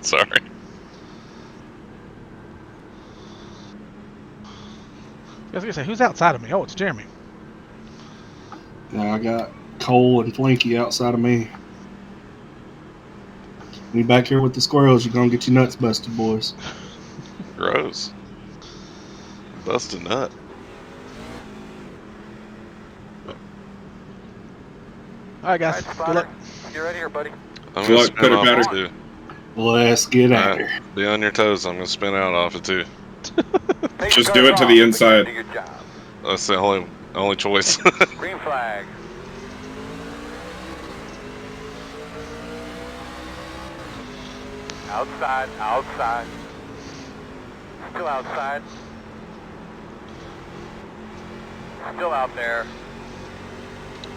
Sorry. I was gonna say, who's outside of me? Oh, it's Jeremy. I got Cole and Flinky outside of me. You back here with the squirrels, you're gonna get your nuts busted, boys. Gross. Bust a nut. All right, guys. Good luck. You ready here, buddy? I'm Good gonna luck, spin better, off better. it too. Let's get at Alright, her. be on your toes. I'm gonna spin out off it too. Just do it to the inside. Do your job. That's the only choice. Green flag. Outside, outside. Still outside. Still out there.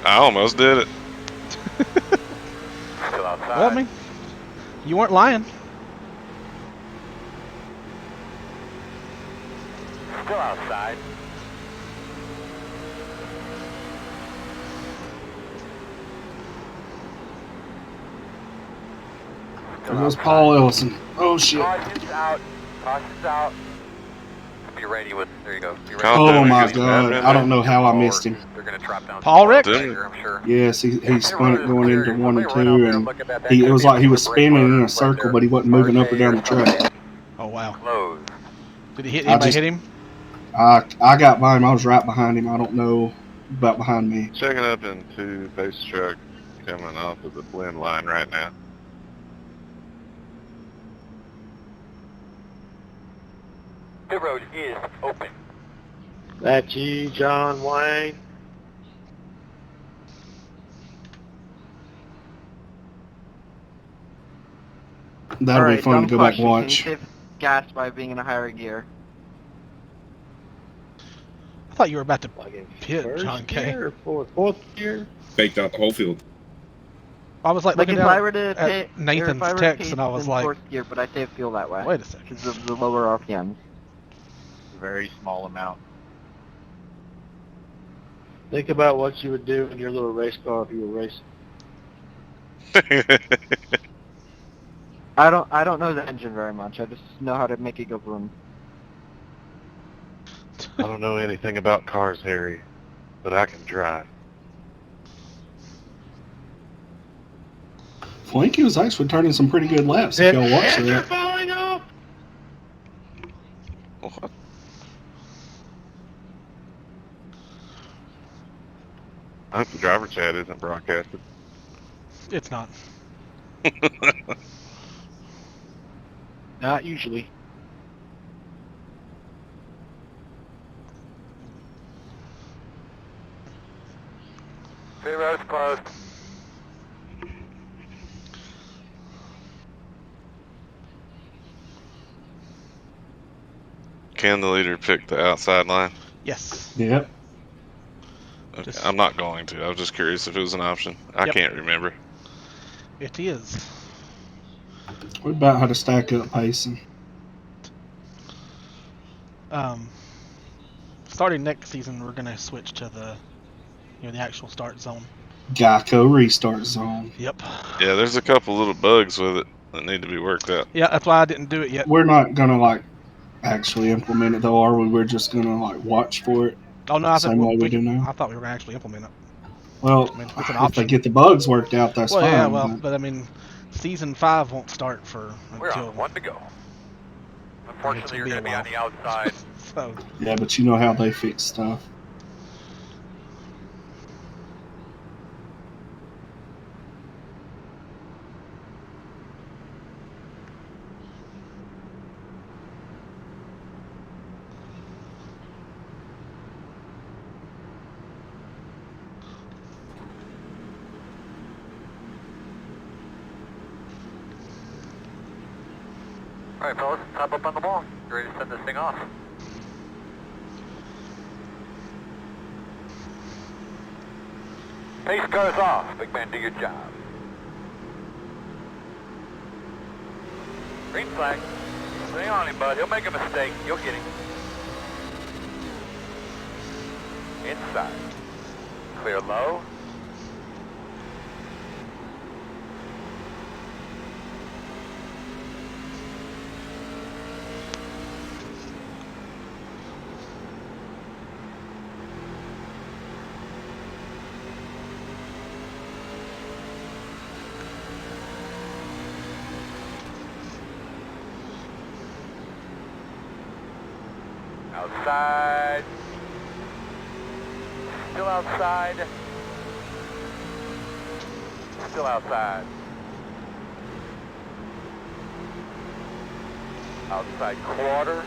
I almost did it. Still outside. Well, I mean, you weren't lying. Still outside. There goes Paul Ellison. Oh shit. Caution's out. Caution's out. Be ready with. There you go. Be ready. God Oh damn it, my he's god. mad, I don't know how I missed him. They're gonna trap down. Paul Rick? I'm sure. Yes, he spun it going into 1 and 2, and it was like he was spinning in a circle, but he wasn't moving up or down the track. Oh wow. Close. Did he hit anybody? Hit him? I got by him. I was right behind him. I don't know about behind me. Checking up into base truck coming off of the blend line right now. Pit road is open. That's you, John Wayne. That'll be fun to go back and watch. Can you save gas by being in a higher gear? I thought you were about to Like in pit, first John K. gear or fourth gear? Faked out the whole field. I was like Like looking if I down were to pay, at Nathan's or if I were to text, pay and I was in like, fourth gear, but I save fuel that way. wait a second. Because of the lower RPMs. Very small amount. Think about what you would do in your little race car if you were racing. I don't know the engine very much. I just know how to make it go boom. I don't know anything about cars, Harry, but I can drive. Flinky was actually turning some pretty good laps if y'all watched You're that. falling off! What? I hope the driver chat isn't broadcasted. It's not. Not usually. Pit road's closed. Can the leader pick the outside line? Yes. Yep. Okay, Just- I'm not going to. I was just curious if it was an option. I Yep. can't remember. It is. What about how to stack up pacing? Starting next season, we're gonna switch to the actual start zone. Geico restart zone. Yep. Yeah, there's a couple little bugs with it that need to be worked out. Yeah, that's why I didn't do it yet. We're not gonna like actually implement it though, are we? We're just gonna like watch for it. Oh no, I Same way we do could- now. I thought we were gonna actually implement it. Well, I mean, it's an if they option. get the bugs worked out, that's Well, fine. yeah, well, but but I mean, season 5 won't start for We're until. on 1 to go. Unfortunately, you're be a going to be on while. the outside. So yeah, but you know how they fix stuff. All right, fellas, hop up on the ball. You ready to send this thing off? Pace car's off. Big man, do your job. Green flag. Stay on him, bud. He'll make a mistake. You'll get him. Inside. Clear low. Outside. Still outside. Still outside. Outside quarter.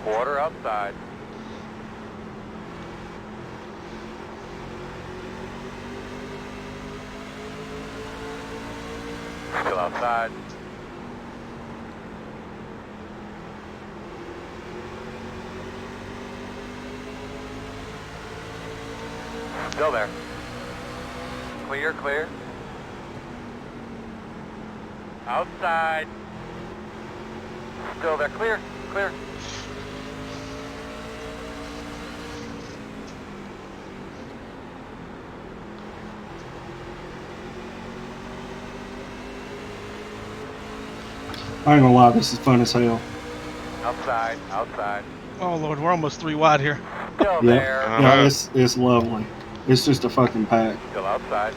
Quarter outside. Still outside. Still there. Clear, clear. Outside. Still there. Clear, clear. I ain't gonna lie, this is fun as hell. Outside, outside. Oh lord, we're almost 3 wide here. Still Yep. there. Yeah, it's lovely. It's just a fucking pack. Still outside.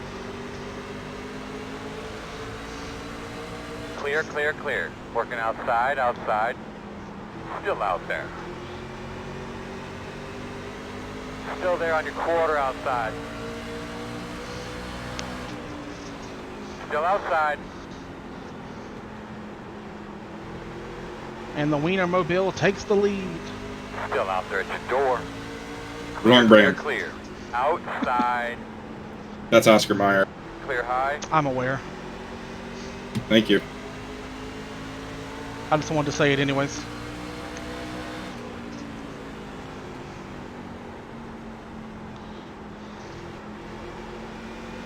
Clear, clear, clear. Working outside, outside. Still out there. Still there on your quarter outside. Still outside. And the Wienermobile takes the lead. Still out there at your door. Wrong Clear, brand. clear. Outside. That's Oscar Mayer. Clear high. I'm aware. Thank you. I just wanted to say it anyways.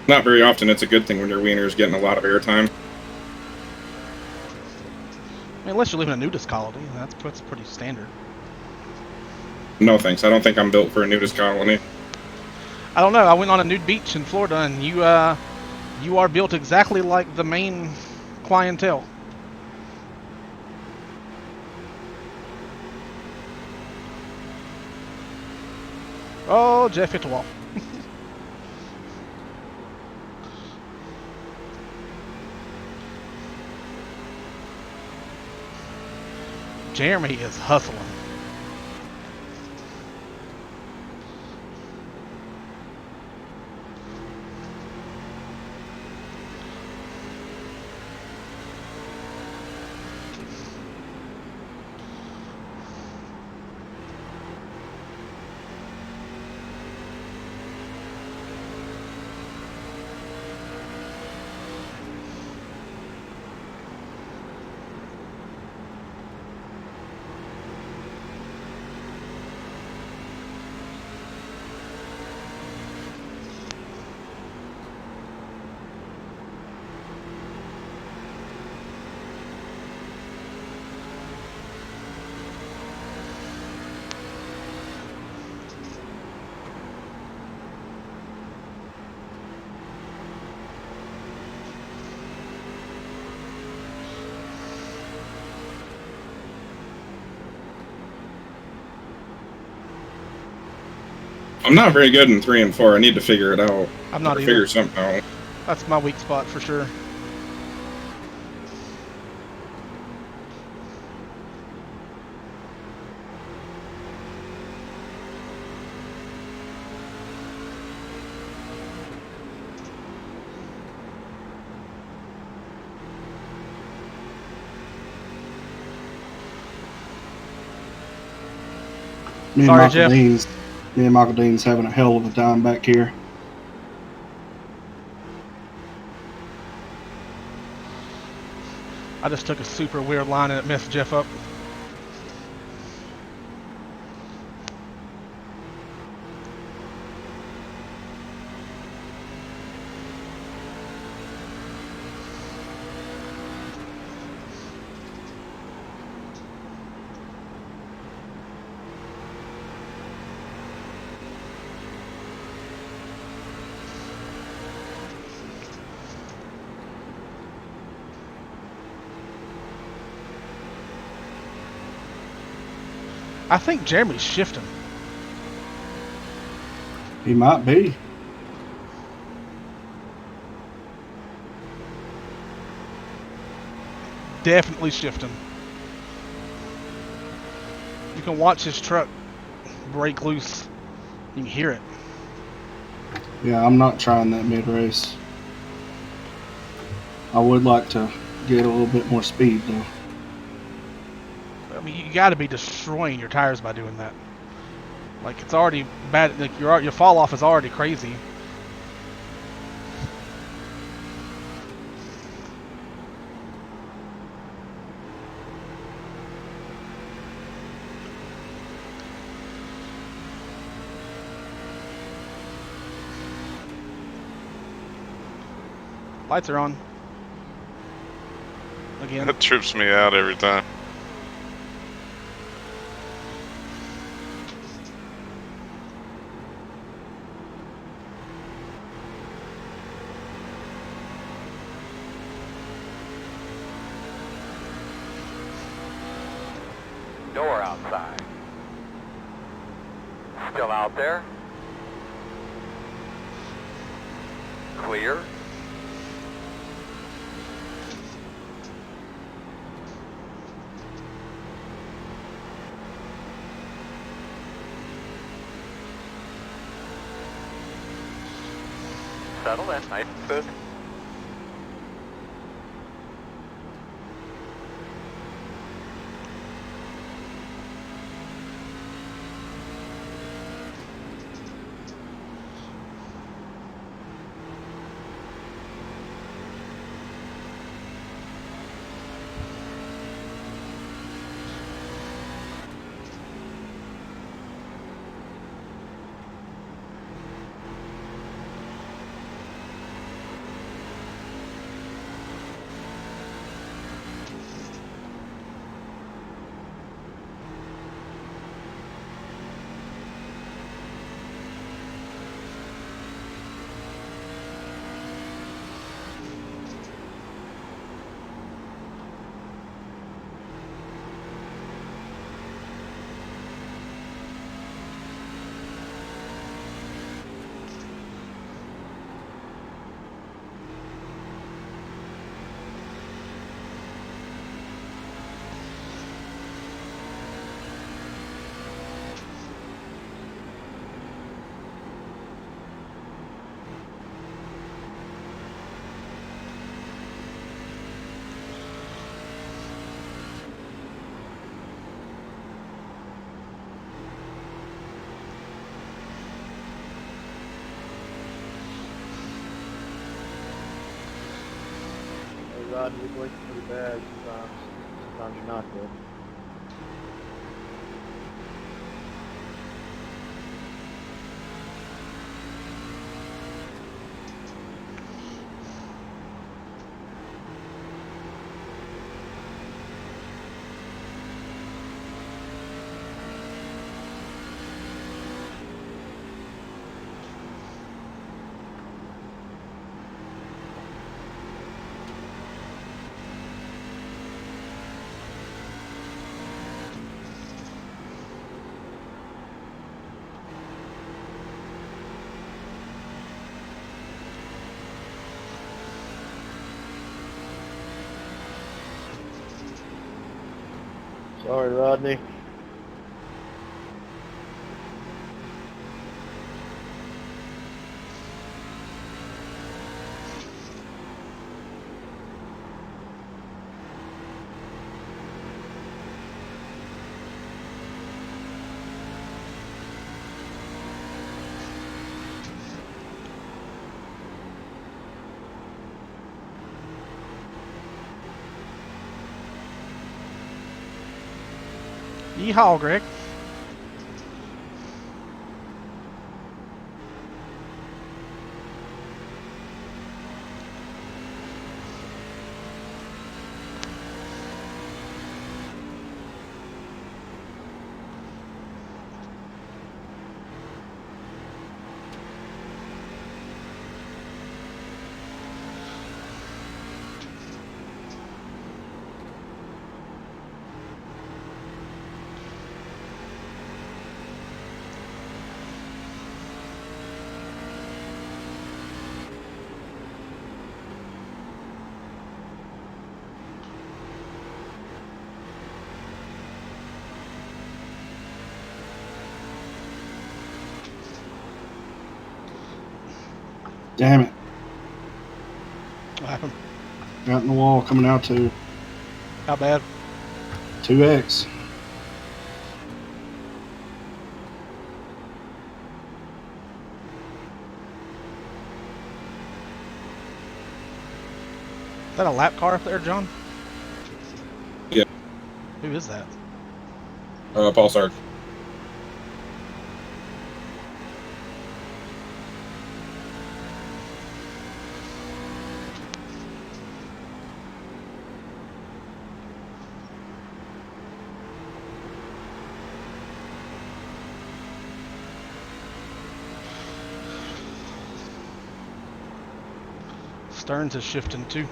Not very often it's a good thing when your wiener's getting a lot of airtime. I mean, unless you live in a nudist colony, that's pretty standard. No thanks. I don't think I'm built for a nudist colony. I don't know. I went on a nude beach in Florida, and you are built exactly like the main clientele. Oh, Jeff hit the wall. Jeremy is hustling. I'm not very good in 3 and 4. I need to figure it out. I'm not Or either. figure something out. That's my weak spot for sure. Me and Sorry, Michael Jeff. Dean's having a hell of a time back here. I just took a super weird line and it messed Jeff up. I think Jeremy's shifting. He might be. definitely shifting. You can watch his truck break loose. You can hear it. Yeah, I'm not trying that mid-race. I would like to get a little bit more speed, though. I mean, you got to be destroying your tires by doing that. Like, it's already bad. Like, your fall off is already crazy. Lights are on. Again. That trips me out every time. Door outside. Still out there? Clear. Settle in, nice and smooth. Rodney, you're going pretty bad sometimes. Sometimes you're not good. Sorry, Rodney. Yeehaw, Greg. Damn it. What happened? Out in the wall coming out to How bad? 2X. Is that a lap car up there, John? Yeah. Who is that? Paul Sarge. Stearns is shifting too.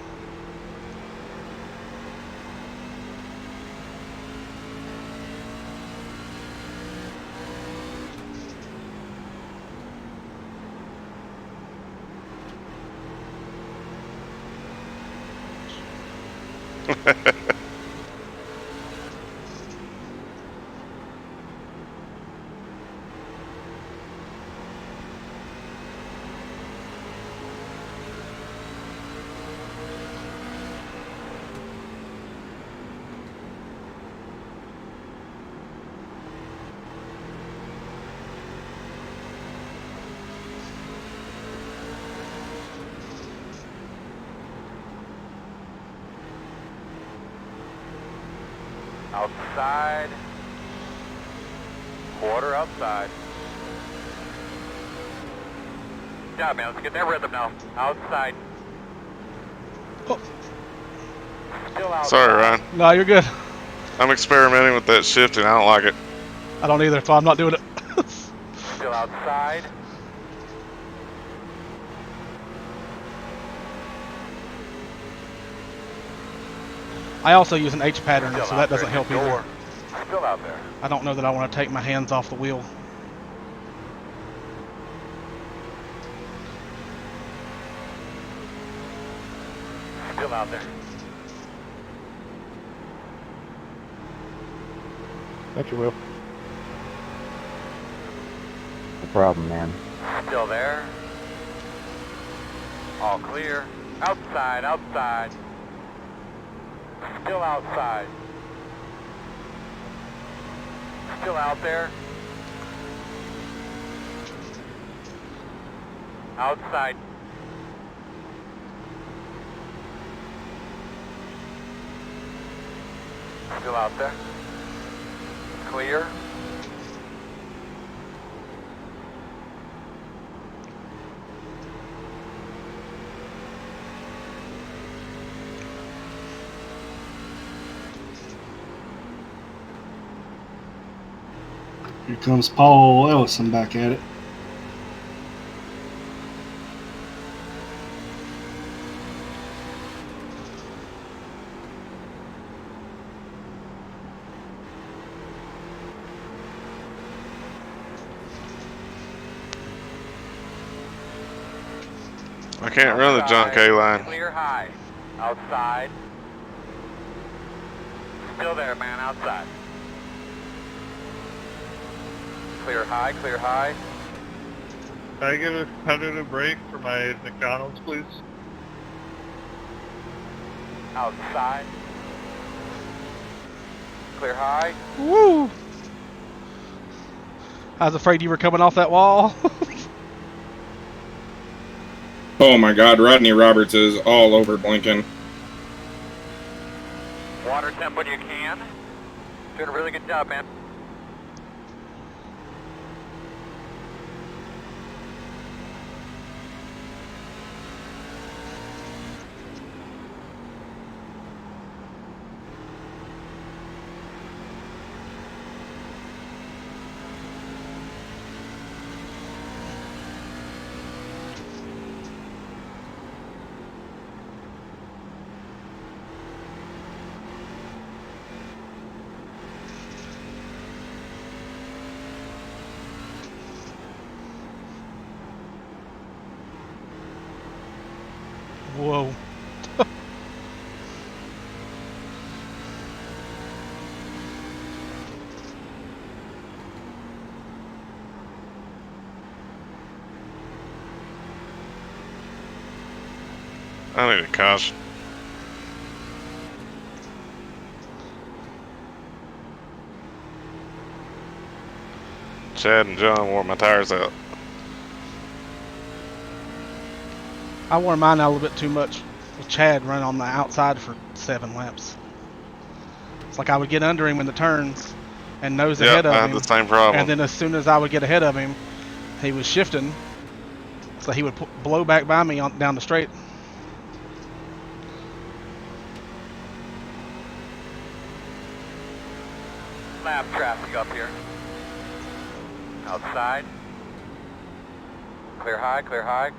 Outside. Quarter outside. Yeah, man, let's get that rhythm now. Outside. Oh. Still outside. Sorry, Ryan. No, you're good. I'm experimenting with that shifting. I don't like it. I don't either, so I'm not doing it. Still outside. I also use an H pattern, Still so out that there doesn't at help your either. door. Still out there. I don't know that I want to take my hands off the wheel. Still out there. That's your will. No problem, man. Still there. All clear. Outside, outside. Still outside. Still out there. Outside. Still out there. Clear. Here comes Paul Ellison back at it. I can't run the John K line. Clear high. Outside. Still there, man. Outside. Clear high, clear high. Can I get a competitive break for my McDonald's, please? Outside. Clear high. Woo! I was afraid you were coming off that wall. Oh my God, Rodney Roberts is all over blinking. Water temp when you can. Doing a really good job, man. Whoa. I need a caution. Chad and John wore my tires out. I wore mine out a little bit too much with Chad running on the outside for 7 laps. It's like I would get under him in the turns and nose ahead I of had him. the same problem. And then as soon as I would get ahead of him, he was shifting. So he would blow back by me down the straight. Lap traffic up here. Outside. Clear high, clear high.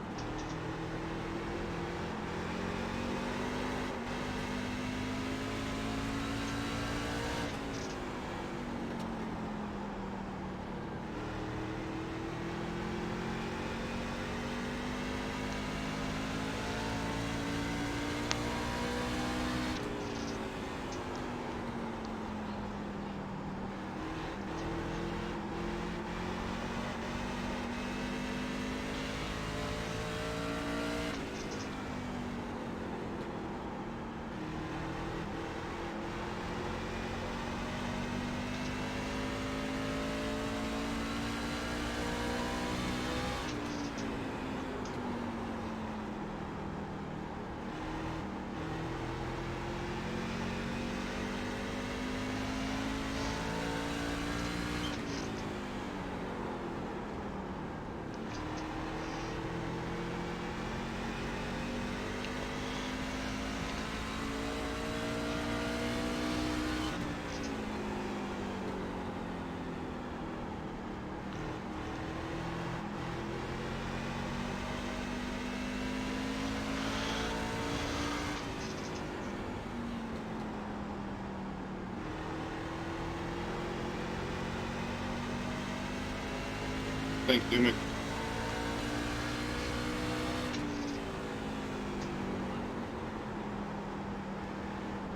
Thanks, Dumic.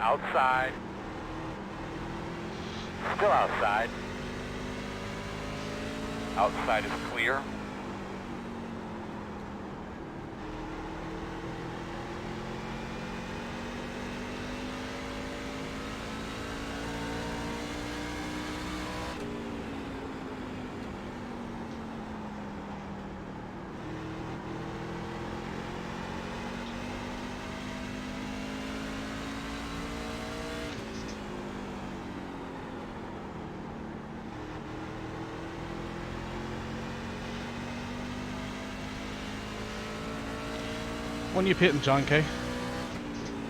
Outside. Still outside. Outside is clear. When are you pitting, John K?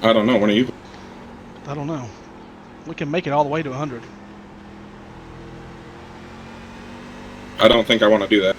I don't know. When are you? I don't know. We can make it all the way to 100. I don't think I want to do that.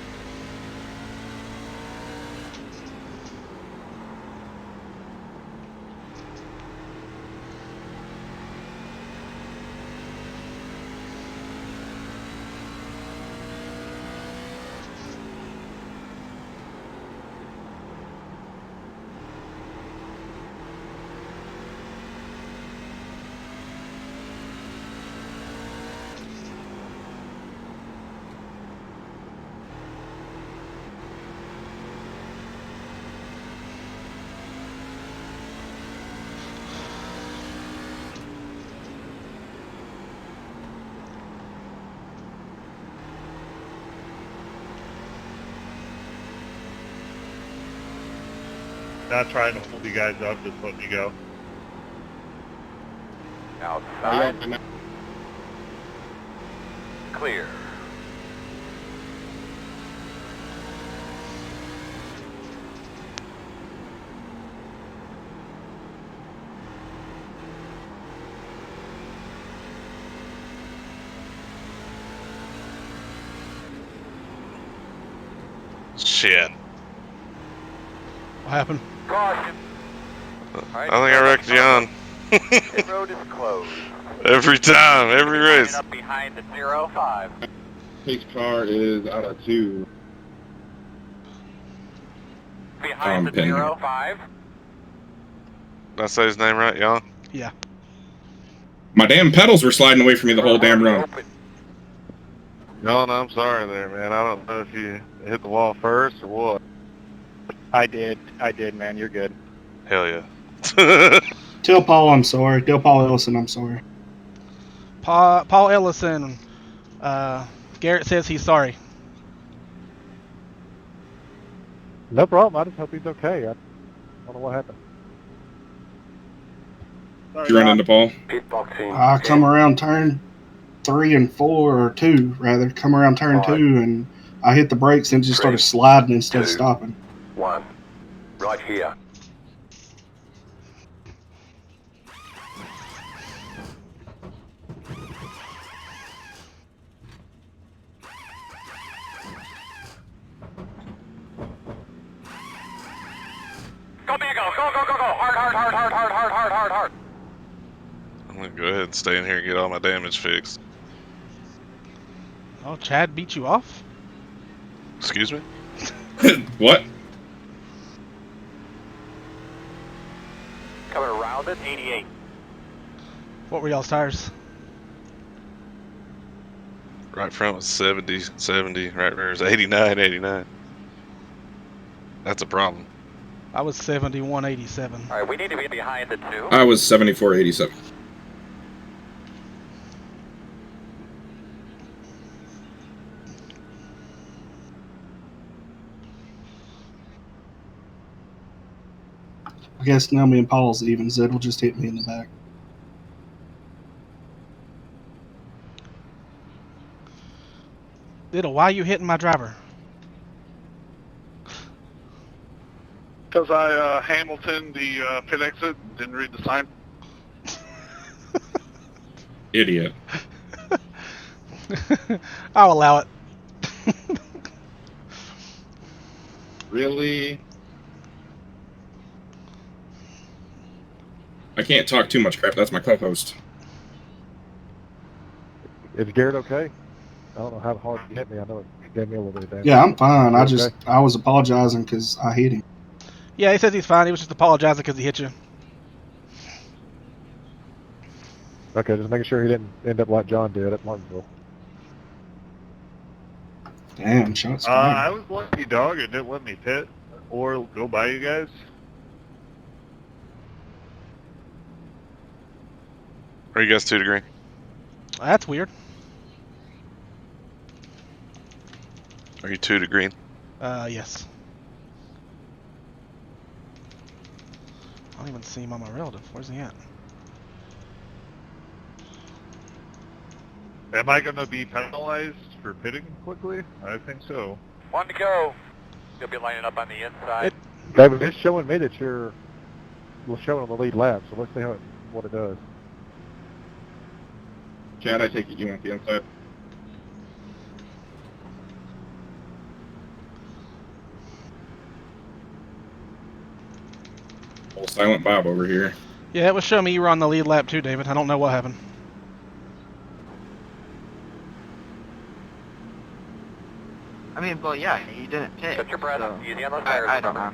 Not trying to hold you guys up, just letting you go. Outside. Clear. Shit. What happened? Caution. I think I wrecked John. Pit road is closed. Every time, every race. Up behind the 05. His car is out of 2. Behind the Pin. 05. Did I say his name right, y'all? Yeah. My damn pedals were sliding away from me the whole damn run. Open. John, I'm sorry there, man. I don't know if you hit the wall first or what. I did, man. You're good. Hell yeah. Tell Paul I'm sorry. Tell Paul Ellison I'm sorry. Paul Ellison. Garrett says he's sorry. No problem. I just hope he's okay. I don't know what happened. Did you run into Paul? Pit boxing. I come around turn 3 and 4, or 2 rather. Come around turn 2 and I hit the brakes and just started sliding instead of stopping. 1. Right here. Go, Diego! Go, go, go, go! Hard. I'm gonna go ahead and stay in here and get all my damage fixed. Oh, Chad beat you off? Excuse me? What? Coming around it, 88. What were y'all's tires? Right front was 70, right rear was 89. That's a problem. I was 7187. Alright, we need to be behind the 2. I was 74.87. I guess now me and Paul's even. Zed will just hit me in the back. Diddle, why are you hitting my driver? Because I Hamilton the pit exit, didn't read the sign. Idiot. I'll allow it. Really? I can't talk too much crap. That's my co-host. Is Garrett okay? I don't know how hard he hit me. I know it gave me a little bit of damage. Yeah, I'm fine. Okay. I was apologizing because I hit him. Yeah, he says he's fine. He was just apologizing because he hit you. Okay, just making sure he didn't end up like John did at Martinsville. Damn, shots I fired. was lucky, dog. It didn't let me pit or go by you guys. Are you guys 2 to green? That's weird. Are you 2 to green? Yes. I don't even see him on my relative. Where's he at? Am I going to be penalized for pitting quickly? I think so. 1 to go. You'll be lining up on the inside. David, it's showing me that you're showing on the lead lap, so let's see what it does. Chad, I take it you want the inside. Old Silent Bob over here. Yeah, it was showing me you were on the lead lap too, David. I don't know what happened. I mean, well, yeah, he didn't pit. Get your breath. So Easy on those tires. I don't know.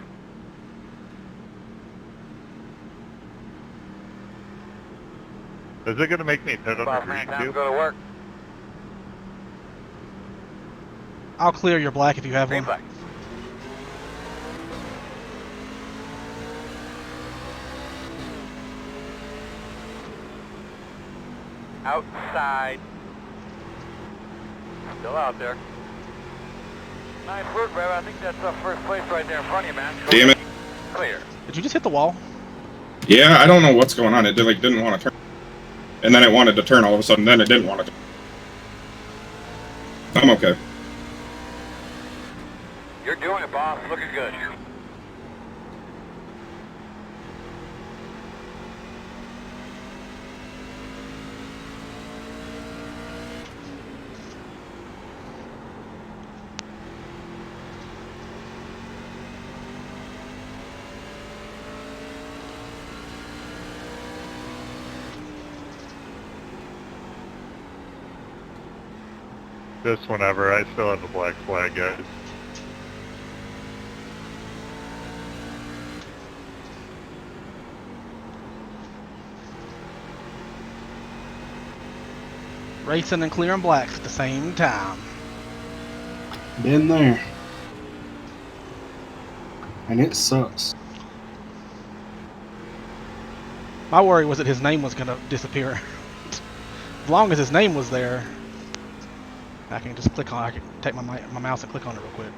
Is it going to make me pit on About the green time to too? go to work. I'll clear your black if you have Green one. flag. Outside. Still out there. Nice work, Rev. I think that's first place right there in front of you, man. Damn it. Clear. Did you just hit the wall? Yeah, I don't know what's going on. It didn't want to turn. And then it wanted to turn all of a sudden, then it didn't want to turn. I'm okay. You're doing it, boss. Looking good. Just whenever. I still have a black flag, guys. Racing and clearing blacks at the same time. Been there. And it sucks. My worry was that his name was gonna disappear. As long as his name was there, I can just click on. I can take my mouse and click on it real quick.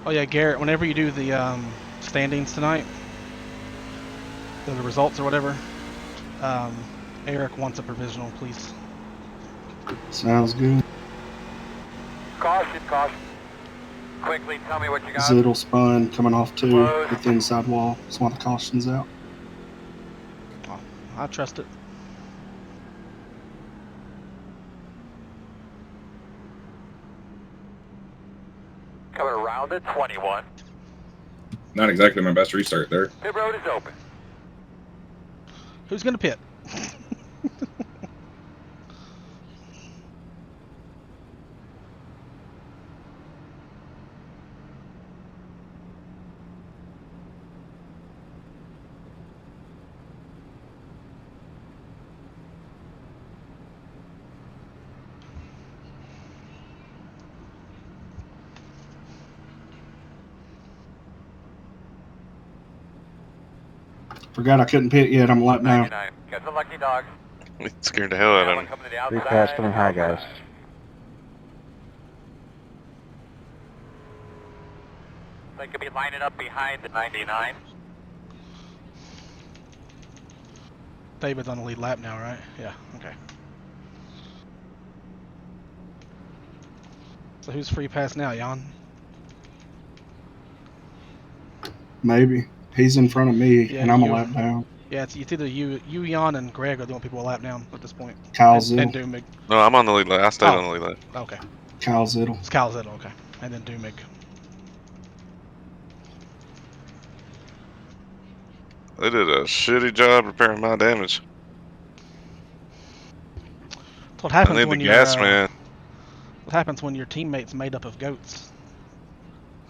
Oh yeah, Garrett. Whenever you do the standings tonight, the results or whatever, Eric wants a provisional, please. Sounds good. Caution, caution. Quickly, tell me what you got. Ziddle spun coming off 2 Close. with the inside wall. That's why the caution's out. Oh, I trust it. Coming around at 21. Not exactly my best restart there. Pit road is open. Who's gonna pit? Forgot I couldn't pit yet. I'm a lap now. 99. Got the lucky dog. It scared the hell out of One me. coming to the Free outside. pass coming high, guys. They could be lining up behind the 99. David's on the lead lap now, right? Yeah. Okay. So who's free pass now, Jan? Maybe. He's in front of me, Yeah, and I'm a you. lap down. Yeah, it's either you, Jan, and Greg are the only people a lap down at this point. Kyle And Ziddle. Doomig. No, I'm on the lead lap. I stayed Oh. on the lead lap. Okay. Kyle Ziddle. It's Kyle Zettel, okay. And then Doomig. They did a shitty job repairing my damage. That's what I happens need the when you're. gas, man. What happens when your teammate's made up of goats?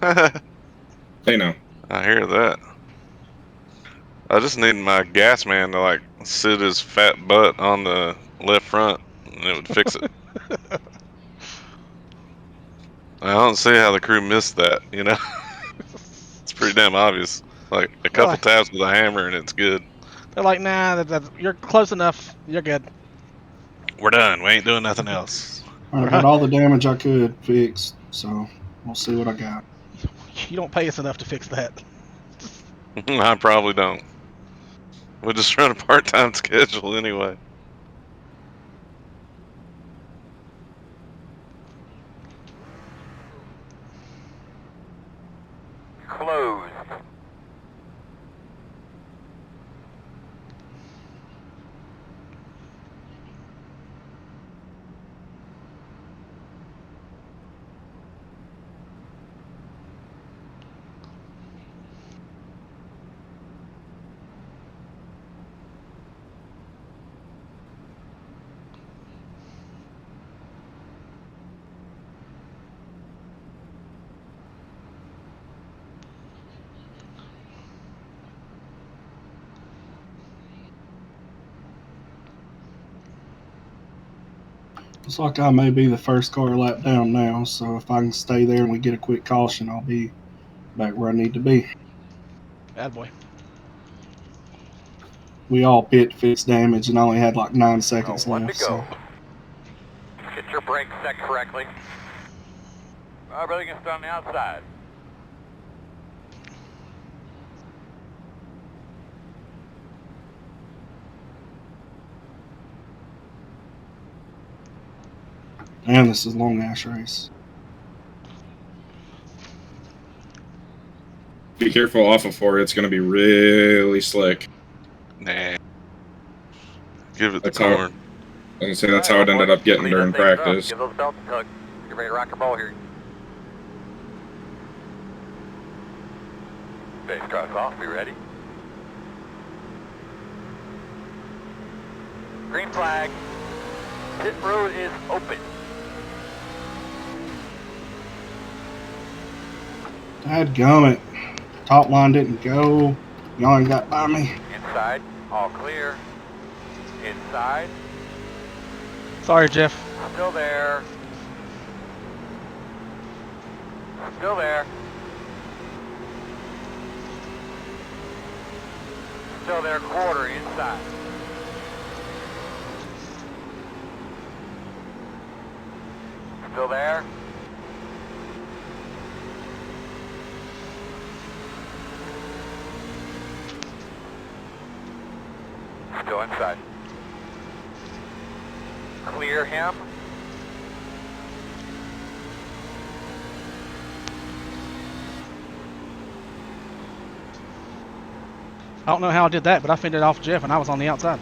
Hey, no. I hear that. I just need my gas man to like sit his fat butt on the left front, and it would fix it. I don't see how the crew missed that. You know, it's pretty damn obvious. Like a couple Well, taps with a hammer, and it's good. They're like, nah, you're close enough. You're good. We're done. We ain't doing nothing else. I got all the damage I could fixed, so we'll see what I got. You don't pay us enough to fix that. I probably don't. We just run a part-time schedule anyway. Closed. Looks like I may be the first car lap down now, so if I can stay there and we get a quick caution, I'll be back where I need to be. Bad boy. We all pit fixed damage and I only had like 9 seconds One to left. go. So Get your brakes set correctly. Everything is done on the outside. Man, this is a long ass race. Be careful off of 4. It's going to be really slick. Nah. Give it the That's how. I corn. was going to say that's how it ended up getting during practice. Give those belts a tug. Get ready to rock and roll here. Base cross off. Be ready. Green flag. Pit road is open. Dadgummit. Top line didn't go. Y'all ain't got by me. Inside. All clear. Inside. Sorry, Jeff. Still there. Still there. Still there, quarter inside. Still there. Still inside. Clear him. I don't know how I did that, but I fended off Jeff and I was on the outside.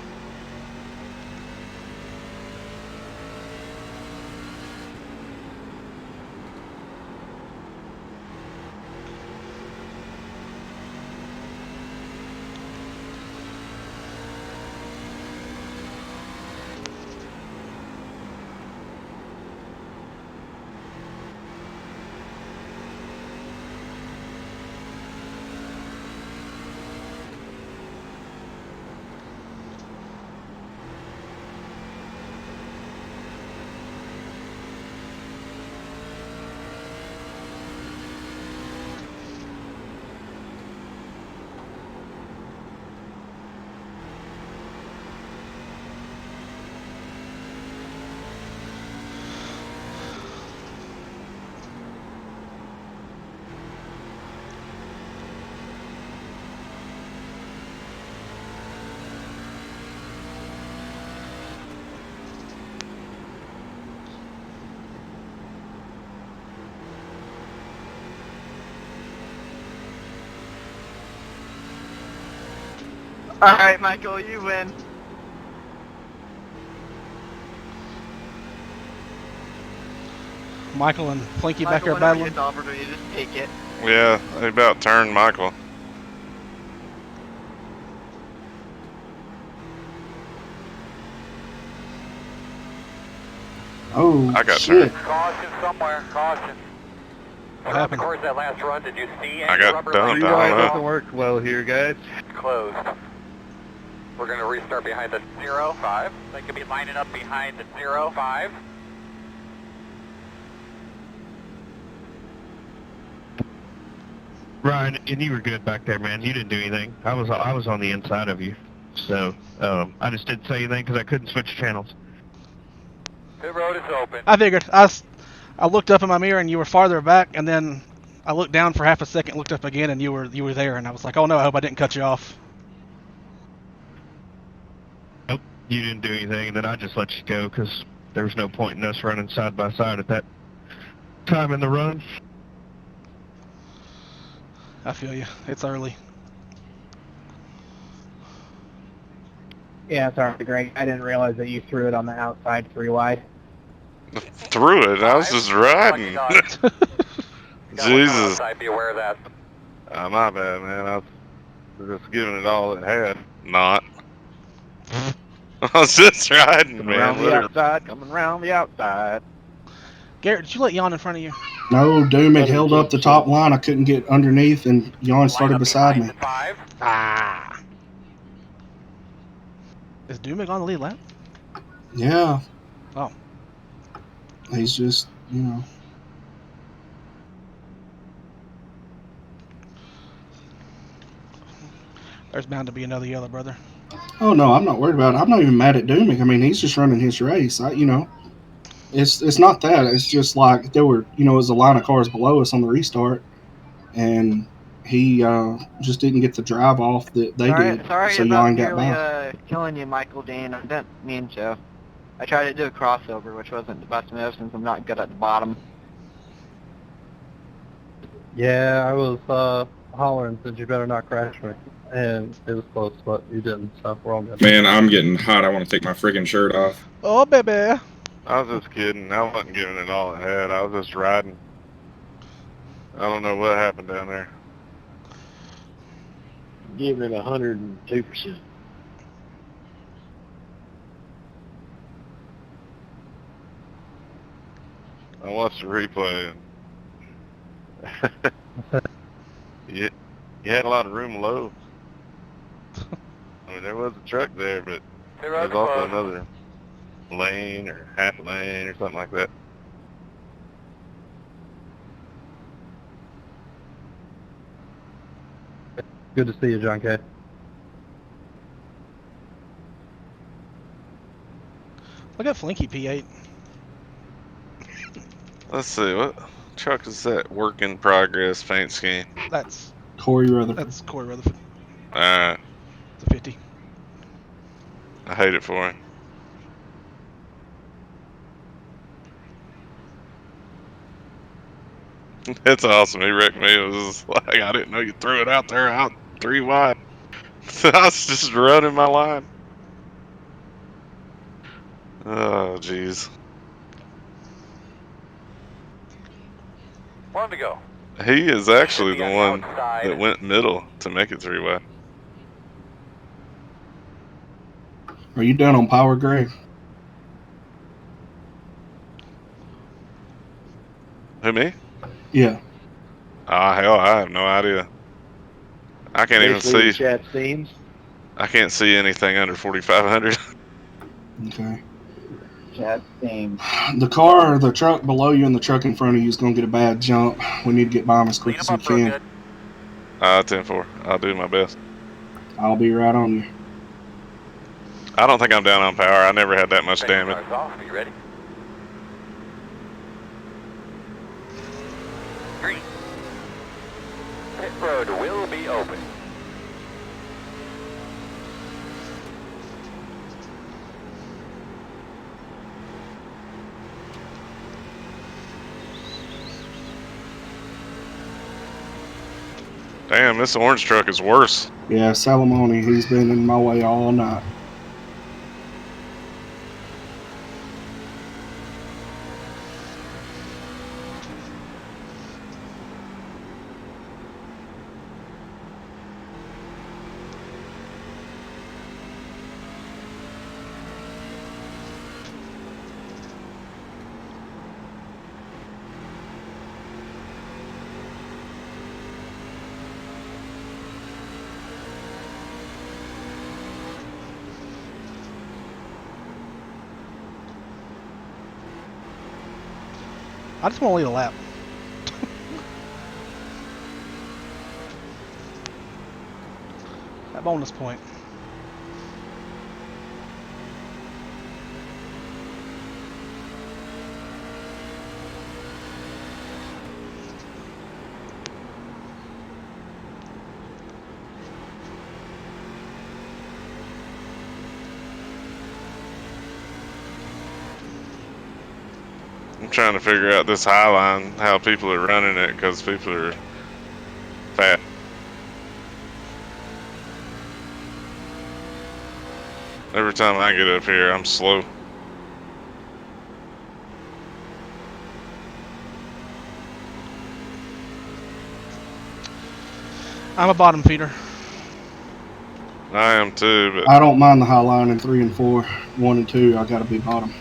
Alright, Michael, you win. Michael and Flinky back Michael, there whenever you battling. get the opportunity, just take it. Yeah, they about turned Michael. Oh, I got shit. Caution somewhere, caution. What happened? Of course, that last run, did you see any I got rubber dumped, lines? I don't know. doesn't work well here, guys. Closed. We're going to restart behind the 0-5. They could be lining up behind the 0-5. Ryan, and you were good back there, man. You didn't do anything. I was on the inside of you, so I just didn't say anything because I couldn't switch channels. Pit road is open. I figured. I looked up in my mirror and you were farther back, and then I looked down for half a second, looked up again, and you were there, and I was like, oh no, I hope I didn't cut you off. Nope, you didn't do anything, and then I just let you go because there was no point in us running side by side at that time in the run. I feel you. It's early. Yeah, sorry, Greg. I didn't realize that you threw it on the outside 3 wide. Threw it. I was just riding. Jesus. Be aware of that. My bad, man. I was just giving it all it had. Not. I was just riding, Coming man. around the Literally. outside, coming around the outside. Garrett, did you let Jan in front of you? No, Doom had held up the top line. I couldn't get underneath, and Jan started beside me. Ah. Is Dumig on the lead lap? Yeah. Oh. He's just, you know. There's bound to be another yellow, brother. Oh no, I'm not worried about it. I'm not even mad at Doomig. I mean, he's just running his race. It's not that. It's just like there were, it was a line of cars below us on the restart, and he just didn't get the drive off that they did. Sorry so about Jan got nearly by. killing you, Michael Dean. I didn't mean to. I tried to do a crossover, which wasn't the best move since I'm not good at the bottom. Yeah, I was hollering since you better not crash me. And it was close, but you didn't, so we're all good. Man, I'm getting hot. I want to take my friggin' shirt off. Oh, baby. I was just kidding. I wasn't giving it all I had. I was just riding. I don't know what happened down there. Giving it 102%. I watched the replay and you had a lot of room low. I mean, there was a truck there, but there's also another lane or half lane or something like that. Good to see you, John K. Look at Flinky P8. Let's see, what truck is that? Work in progress paint scheme. That's Corey Rutherford. That's Corey Rutherford. Alright. It's a 50. I hate it for him. It's awesome. He wrecked me. It was just like, I didn't know you threw it out there out 3 wide. I was just running my line. Oh, jeez. One to go. He is actually the on the one outside. that went middle to make it 3 wide. Are you done on power, Greg? Who, me? Yeah. Ah, hell, I have no idea. I can't even Basically, see. Chad Steams. I can't see anything under 4,500. Okay. Chad Steam. The truck below you and the truck in front of you is going to get a bad jump. We need to get by them as quick Clean as them we up real can. good. 10-4. I'll do my best. I'll be right on you. I don't think I'm down on power. I never had that much Second damage. car's off. Are you ready? Green. Pit road will be open. Damn, this orange truck is worse. Yeah, Salamone, he's been in my way all night. I just want to lead a lap. That bonus point. I'm trying to figure out this high line, how people are running it, because people are fat. Every time I get up here, I'm slow. I'm a bottom feeder. I am too, but I don't mind the high line in 3 and 4. 1 and 2, I got to be bottom.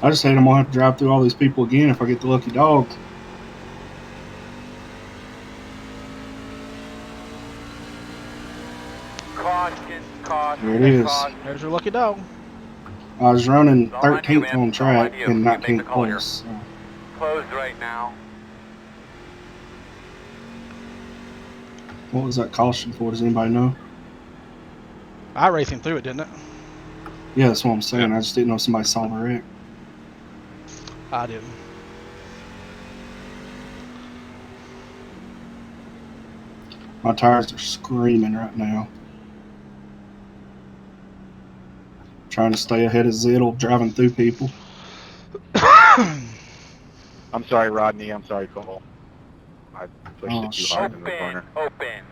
I just hate I'm going to have to drive through all these people again if I get the lucky dog. Caution, caution. There it is. Caution. There's your lucky dog. I was running It's all on you, 13th man. on It's all on track you. and You make the 19th call here. place. Closed right now. What was that caution for? Does anybody know? I raced him through it, didn't it? Yeah, that's what I'm saying. I just didn't know if somebody saw the wreck. I didn't. My tires are screaming right now. Trying to stay ahead of Ziddle, driving through people. I'm sorry, Rodney. I'm sorry, Cole. I pushed it too hard in the corner. Open.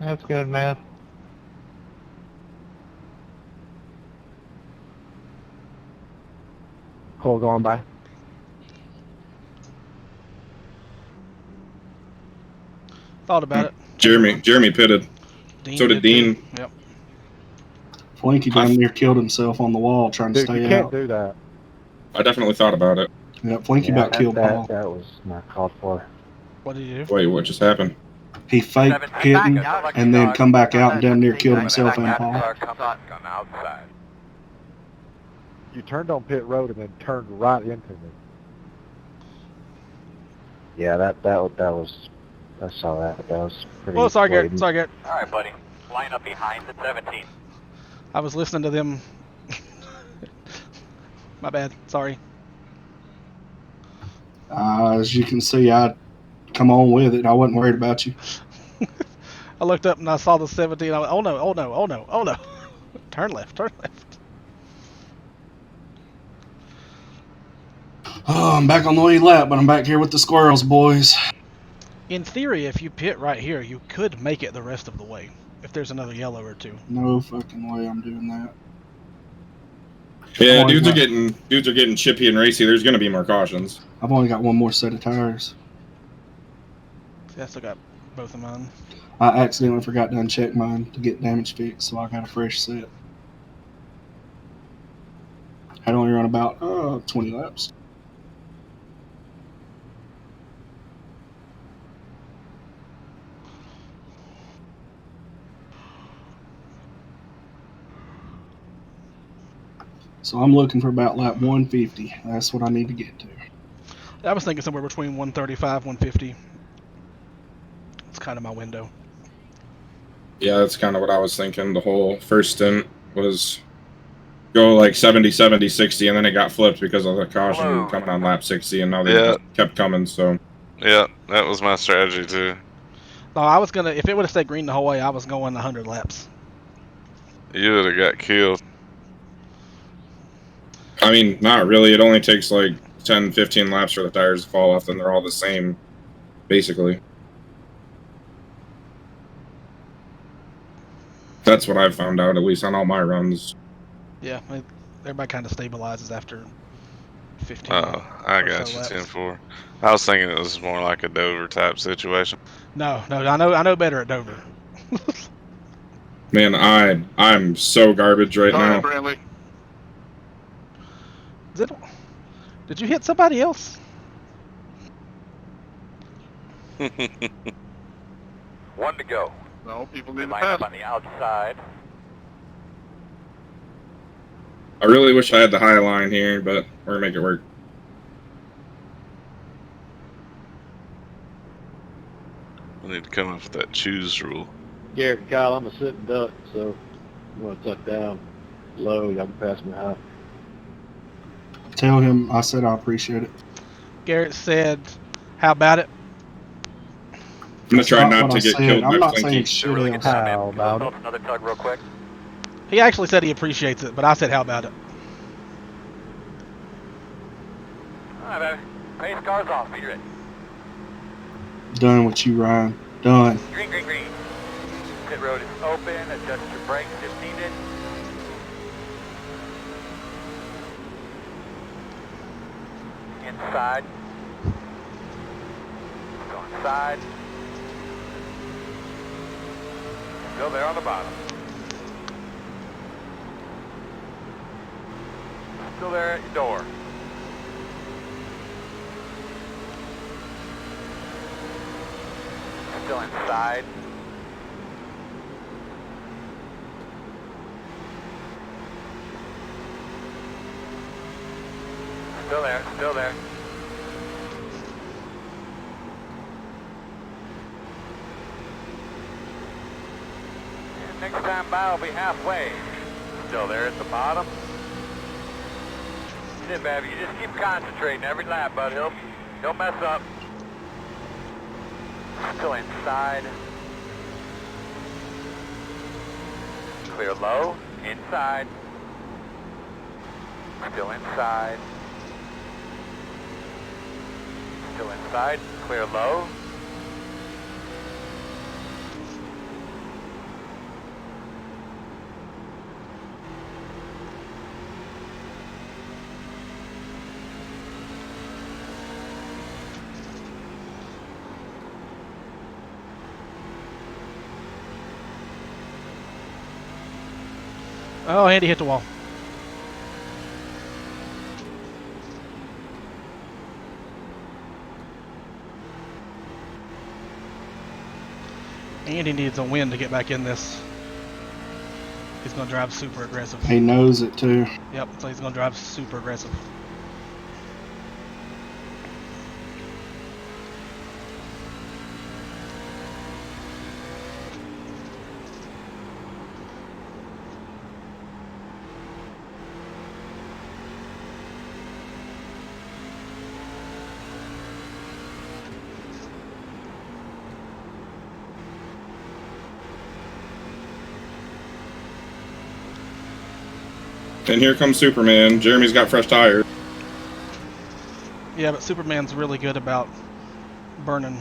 That's good, man. Cole going by. Thought about it. Jeremy pitted. Dean So did Dean. too. Yep. Flinky damn near killed himself on the wall trying to Dude, stay you can't out. do that. I definitely thought about it. Yeah, Flinky about killed Paul. That was not called for. What did you do? Wait, what just happened? He faked hitting and then come back out and damn near killed himself and Paul. Outside. You turned on pit road and then turned right into me. Yeah, that was. I saw that. That was pretty. Oh, sorry, Garrett. Sorry, Garrett. All right, buddy. Line up behind the 17. I was listening to them. My bad. Sorry. As you can see, I come on with it. I wasn't worried about you. I looked up and I saw the 17. I went, oh no, oh no, oh no, oh no. Turn left, turn left. Oh, I'm back on the lead lap, but I'm back here with the squirrels, boys. In theory, if you pit right here, you could make it the rest of the way. If there's another yellow or two. No fucking way I'm doing that. Yeah, dudes are getting chippy and racy. There's gonna be more cautions. I've only got one more set of tires. See, I still got both of mine. I accidentally forgot to uncheck mine to get damage fixed, so I got a fresh set. I'd only run about 20 laps. So I'm looking for about lap 150. That's what I need to get to. I was thinking somewhere between 135, 150. It's kind of my window. Yeah, that's kind of what I was thinking. The whole first stint was go like 70, 70, 60, and then it got flipped because of the caution coming on lap 60, and now they just kept coming, so. Yeah, that was my strategy too. No, I was gonna, if it would have stayed green the whole way, I was going 100 laps. You would have got killed. I mean, not really. It only takes like 10, 15 laps for the tires to fall off, and they're all the same, basically. That's what I've found out, at least on all my runs. Yeah, everybody kind of stabilizes after 15. Oh, I got you, 10-4. I was thinking it was more like a Dover type situation. No, I know better at Dover. Man, I'm so garbage right now. Bradley. Did you hit somebody else? One to go. No, people need to Line up pass. on the outside. I really wish I had the high line here, but we're gonna make it work. I need to come up with that choose rule. Garrett and Kyle, I'm a sitting duck, so I'm gonna tuck down low. Y'all can pass me high. Tell him I said I appreciate it. Garrett said, how about it? I'm gonna try not to I get said. killed I'm by not Flinky. saying shit Really else. good time, How man. about it? Another tug real quick. He actually said he appreciates it, but I said, how about it? All right, baby. Pace cars off. Be ready. Done with you, Ryan. Done. Green, green, green. Pit road is open. Adjust your brakes if needed. Inside. Go inside. Still there on the bottom. Still there at your door. Still inside. Still there, still there. Next time by will be halfway. Still there at the bottom. Sit, Babby. You just keep concentrating every lap, bud. He'll mess up. Still inside. Clear low. Inside. Still inside. Still inside. Clear low. Oh, Andy hit the wall. Andy needs a win to get back in this. He's going to drive super aggressive. He knows it too. Yep, so he's going to drive super aggressive. And here comes Superman. Jeremy's got fresh tires. Yeah, but Superman's really good about burning.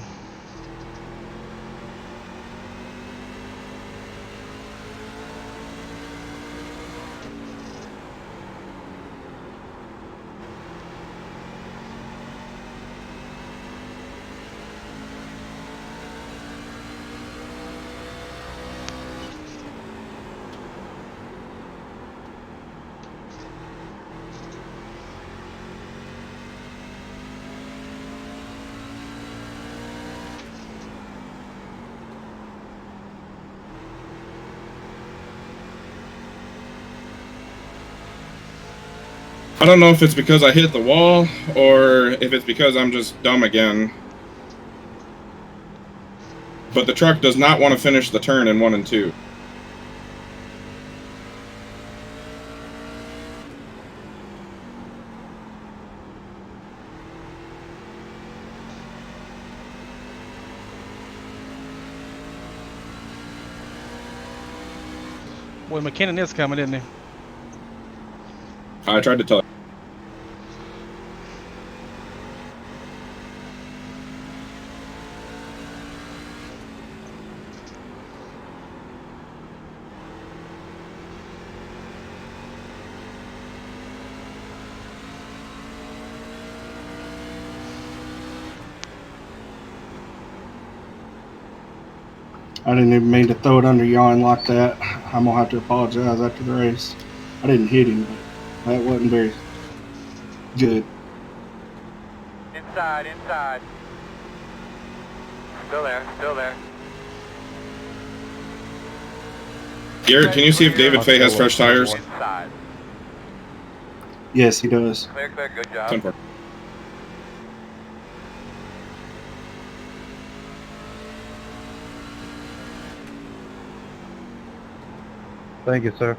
I don't know if it's because I hit the wall or if it's because I'm just dumb again. But the truck does not want to finish the turn in 1 and 2. Boy, McKinnon is coming, isn't he? I tried to tell you. I didn't even mean to throw it under Yarn like that. I'm gonna have to apologize after the race. I didn't hit him, but that wasn't very good. Inside, inside. Still there, still there. Garrett, can you see if David Fay has fresh tires? Inside. Yes, he does. Clear, clear, good job. 10-4. Thank you, sir.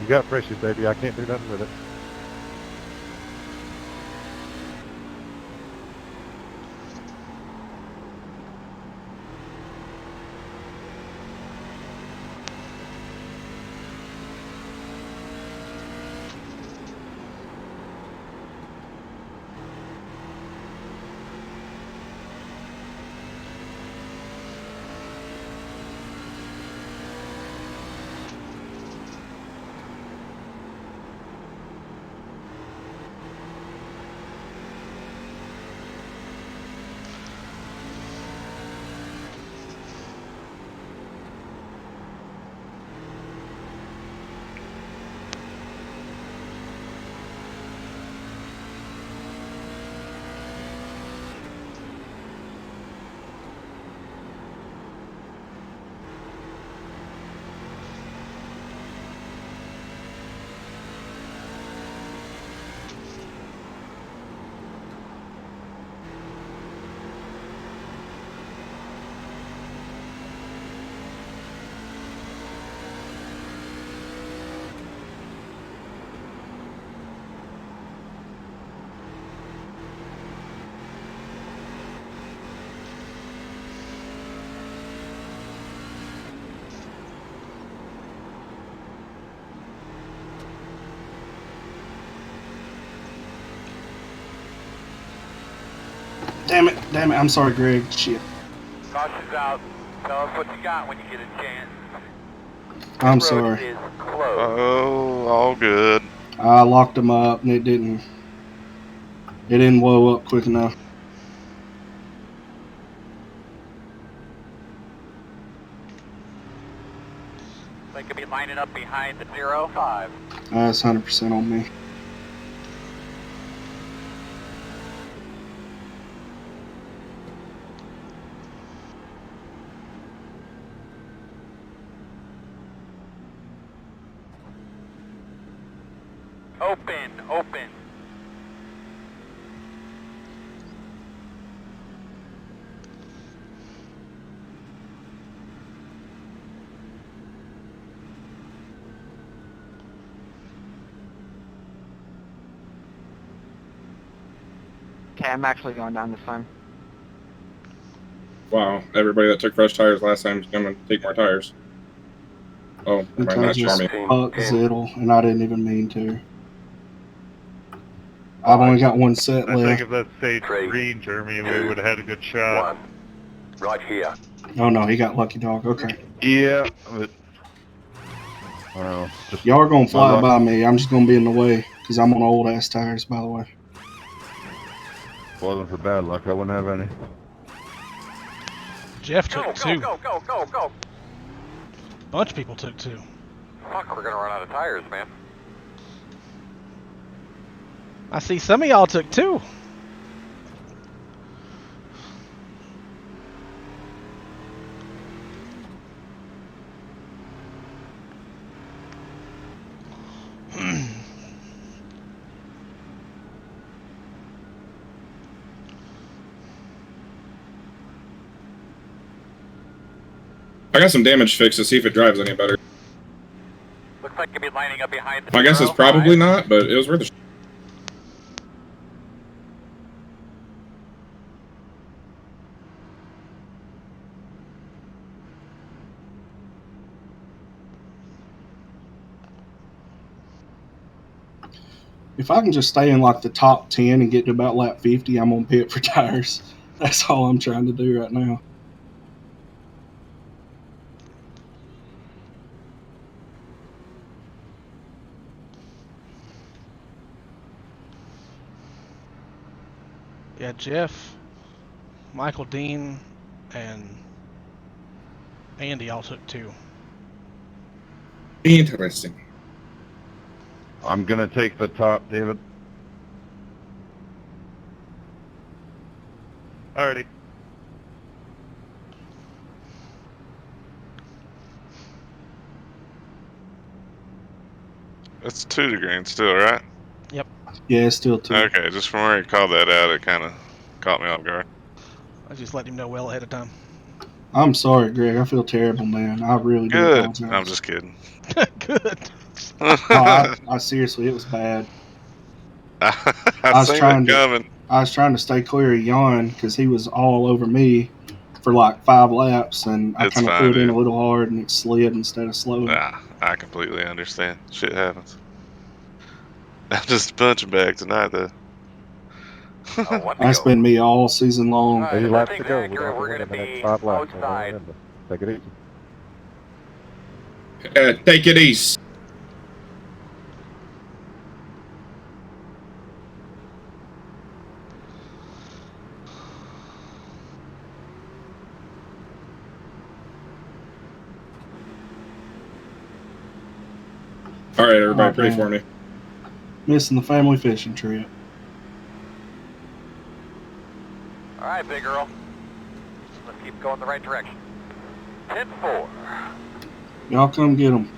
You got pressure, baby. I can't do nothing with it. Damn it. I'm sorry, Greg. Shit. Caution's out. Tell us what you got when you get a chance. I'm Road sorry. is closed. Oh, all good. I locked them up and it didn't blow up quick enough. They could be lining up behind the 05. That's 100% on me. Open. Okay, I'm actually going down this time. Wow, everybody that took fresh tires last time is gonna take more tires. Oh, never mind, I that's just Charmy. fucked Ziddle, and I didn't even mean to. I've only got one set I think left. if that stayed green, Jeremy, we would have had a good shot. Right here. Oh no, he got lucky dog. Okay. Yeah, but just Y'all are gonna fly luck. by me. I'm just gonna be in the way because I'm on old ass tires, by the way. Wasn't for bad luck, I wouldn't have any. Jeff took two. Go. Bunch of people took two. Fuck, we're gonna run out of tires, man. I see some of y'all took two. I got some damage fixed to see if it drives any better. Looks like you'll be lining up behind the My guess is 05. probably not, but it was worth a shot. If I can just stay in like the top 10 and get to about lap 50, I'm on pit for tires. That's all I'm trying to do right now. Yeah, Jeff, Michael Dean, and Andy all took two. Interesting. I'm gonna take the top, David. Alrighty. It's 2 to green still, right? Yep. Yeah, it's still 2. Okay, just from where you called that out, it kind of caught me off guard. I just let him know well ahead of time. I'm sorry, Greg. I feel terrible, man. I really do Good. apologize. I'm just kidding. Good. No, I seriously, it was bad. I was seen trying it to- coming. I was trying to stay clear of Jan because he was all over me for like 5 laps, and I It's kind of fine, pulled in dude. a little hard, and it slid instead of slowing. Nah, I completely understand. Shit happens. I'm just a punching bag tonight, though. That's been me all season long. Alright, 80 if laps to everything's go. We accurate, don't have to we're win gonna in the next be 5 laps. outside. Remember. Take it easy. Take it easy. All right, everybody, pray for me. Missing the family fishing trip. Alright, big girl. Let's keep going the right direction. 10-4. Y'all come get them.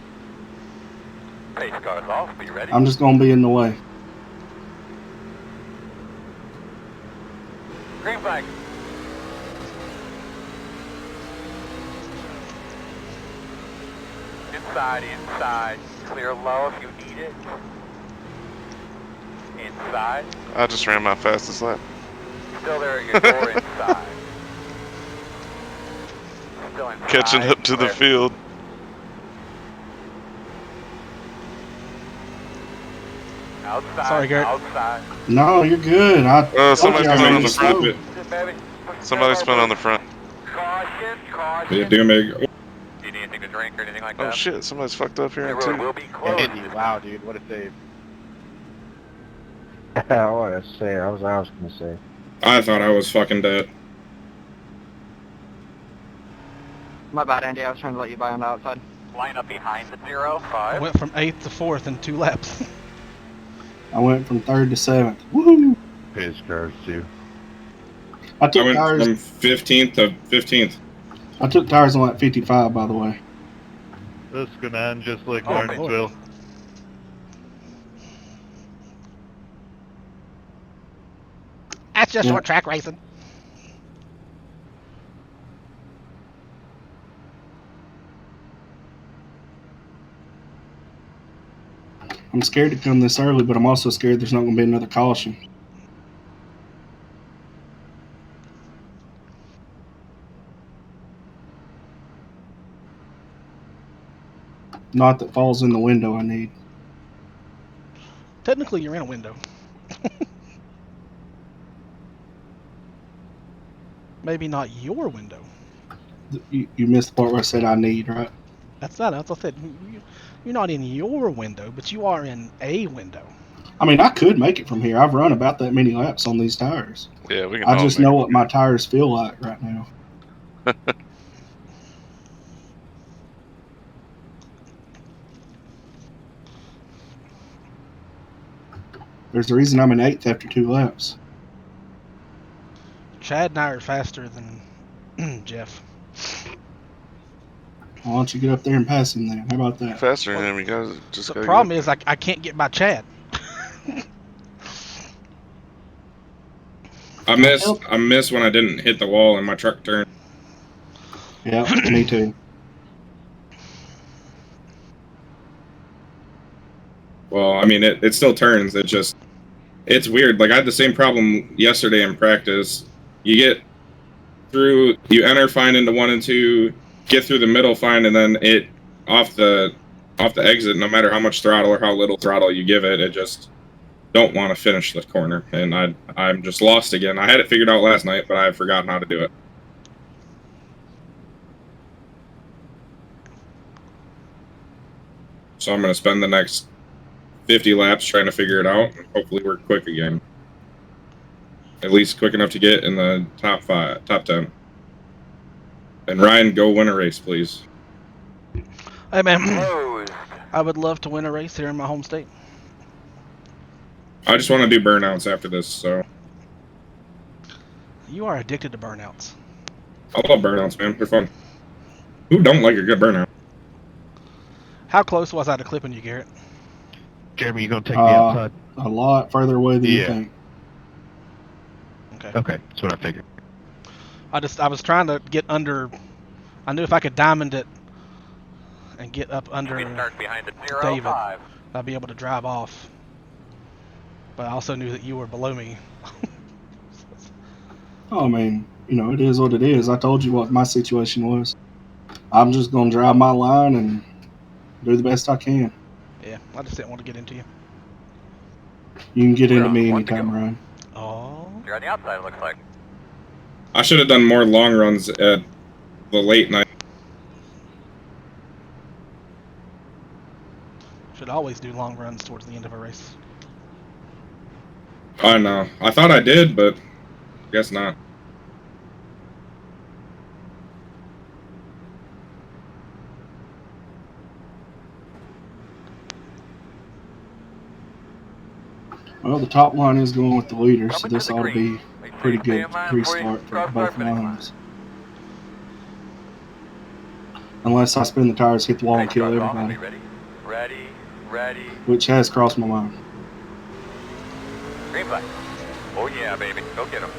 Pace car's off. Be ready. I'm just going to be in the way. Green flag. Inside. Clear low if you need it. Inside. I just ran my fastest lap. Still there at your door inside. Still inside. Catching up to the Clear. Outside. Sorry, Garrett. Outside. No, you're good. Somebody's spun on the front. Baby. Somebody spun on the front. Caution, caution. Yeah, do make. Do you need anything to drink or anything like that? Oh shit, somebody's fucked up here The road too. will be closed. Wow, dude, what a save. What a say. I was gonna say. I thought I was fucking dead. My bad, Andy. I was trying to let you by on the outside. Line up behind the 05. I went from 8th to 4th in 2 laps. I went from 3rd to 7th. Woohoo! His cars too. I I took went tires. from 15th to 15th. I took tires on like 55, by the way. This is gonna end just like Oh, Martinsville. That's just Yeah. short track racing. I'm scared to come this early, but I'm also scared there's not going to be another caution. Not that falls in the window I need. Technically, you're in a window. Maybe not your window. You missed the part where I said I need, right? That's not. That's what I said. You're not in your window, but you are in a window. I mean, I could make it from here. I've run about that many laps on these tires. Yeah, we can. I all just make know it. what my tires feel like right now. There's a reason I'm in 8th after 2 laps. Chad and I are faster than Jeff. Why don't you get up there and pass him then? How about that? Faster than him, you guys just. The gotta problem get is I can't get by Chad. I missed when I didn't hit the wall and my truck turned. Yeah, me too. Well, I mean, it still turns. It's weird. Like, I had the same problem yesterday in practice. You get through, you enter fine into 1 and 2, get through the middle fine, and then it, off the exit, no matter how much throttle or how little throttle you give it, it just don't want to finish the corner. And I'm just lost again. I had it figured out last night, but I've forgotten how to do it. So I'm going to spend the next 50 laps trying to figure it out, and hopefully we're quick again. At least quick enough to get in the top 10. And Ryan, go win a race, please. Hey man, I would love to win a race here in my home state. I just want to do burnouts after this, so. You are addicted to burnouts. I love burnouts, man. They're fun. Who don't like a good burnout? How close was I to clipping you, Garrett? Jeremy, you gonna take me outside? A lot further away than you think. Okay. Okay, that's what I figured. I was trying to get under. I knew if I could diamond it and get up under Behind the David, 05. I'd be able to drive off. But I also knew that you were below me. Oh, I mean, you know, it is what it is. I told you what my situation was. I'm just going to drive my line and do the best I can. Yeah, I just didn't want to get into you. You can get into me anytime, Ryan. Oh. You're on the outside, it looks like. I should have done more long runs at the late night. Should always do long runs towards the end of a race. I know. I thought I did, but guess not. Well, the top line is going with the leader, so this ought to be a pretty good restart for both lines. Unless I spin the tires, hit the wall, and kill everybody. Ready. Which has crossed my mind. Green flag. Oh yeah, baby. Go get him.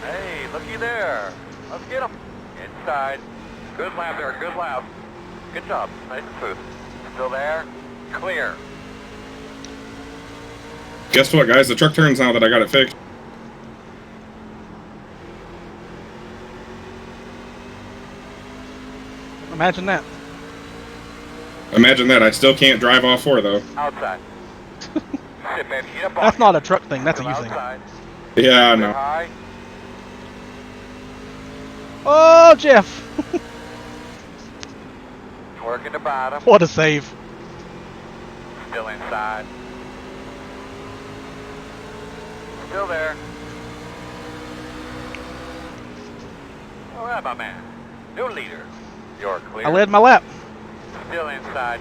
Hey, looky there. Let's get him. Inside. Good lap there. Good lap. Good job. Nice and smooth. Still there. Clear. Guess what, guys? The truck turns now that I got it fixed. Imagine that. Imagine that. I still can't drive all 4 though. Outside. Sit, baby. Get up on That's it. not a truck thing. That's a Come you thing. outside. Yeah, I Clear know. high. Oh, Jeff! Working the bottom. What a save! Still inside. Still there. All right, my man. New leader. You're clear. I led my lap. Still inside.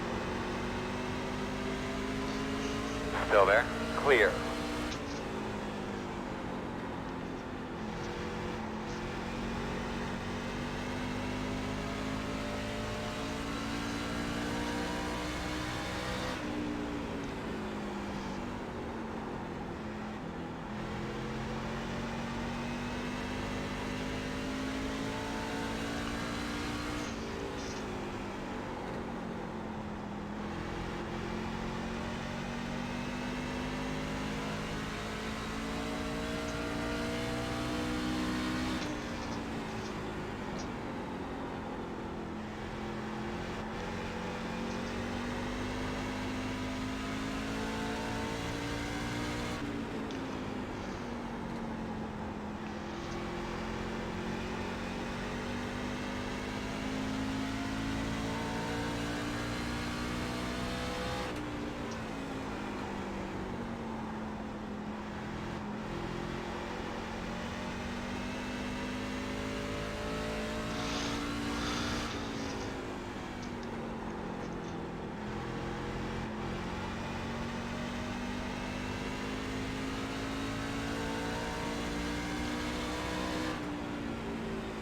Still there. Clear.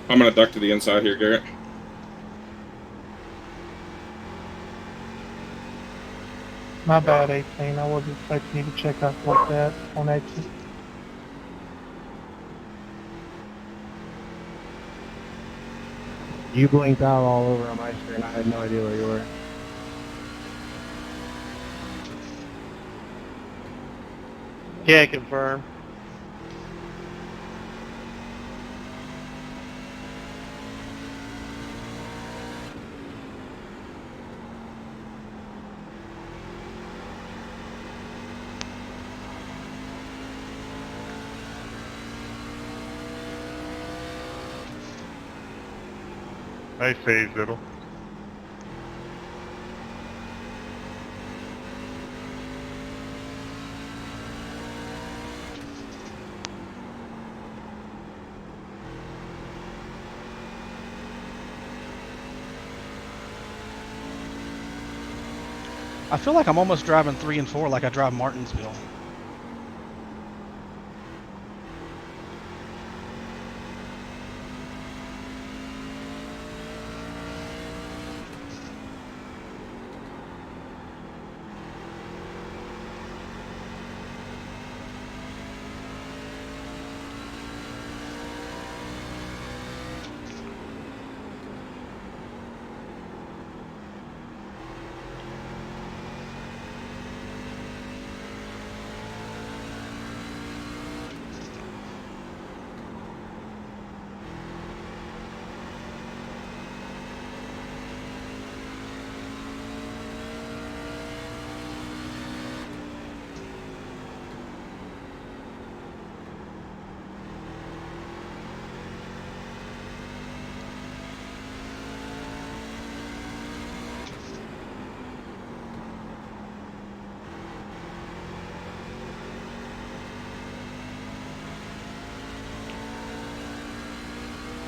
I'm gonna duck to the inside here, Garrett. My bad, 18. I wasn't expecting you to check out like that on exit. You blinked out all over on my screen. I had no idea where you were. Can't confirm. Nice save, Ziddle. I feel like I'm almost driving 3 and 4 like I drive Martinsville.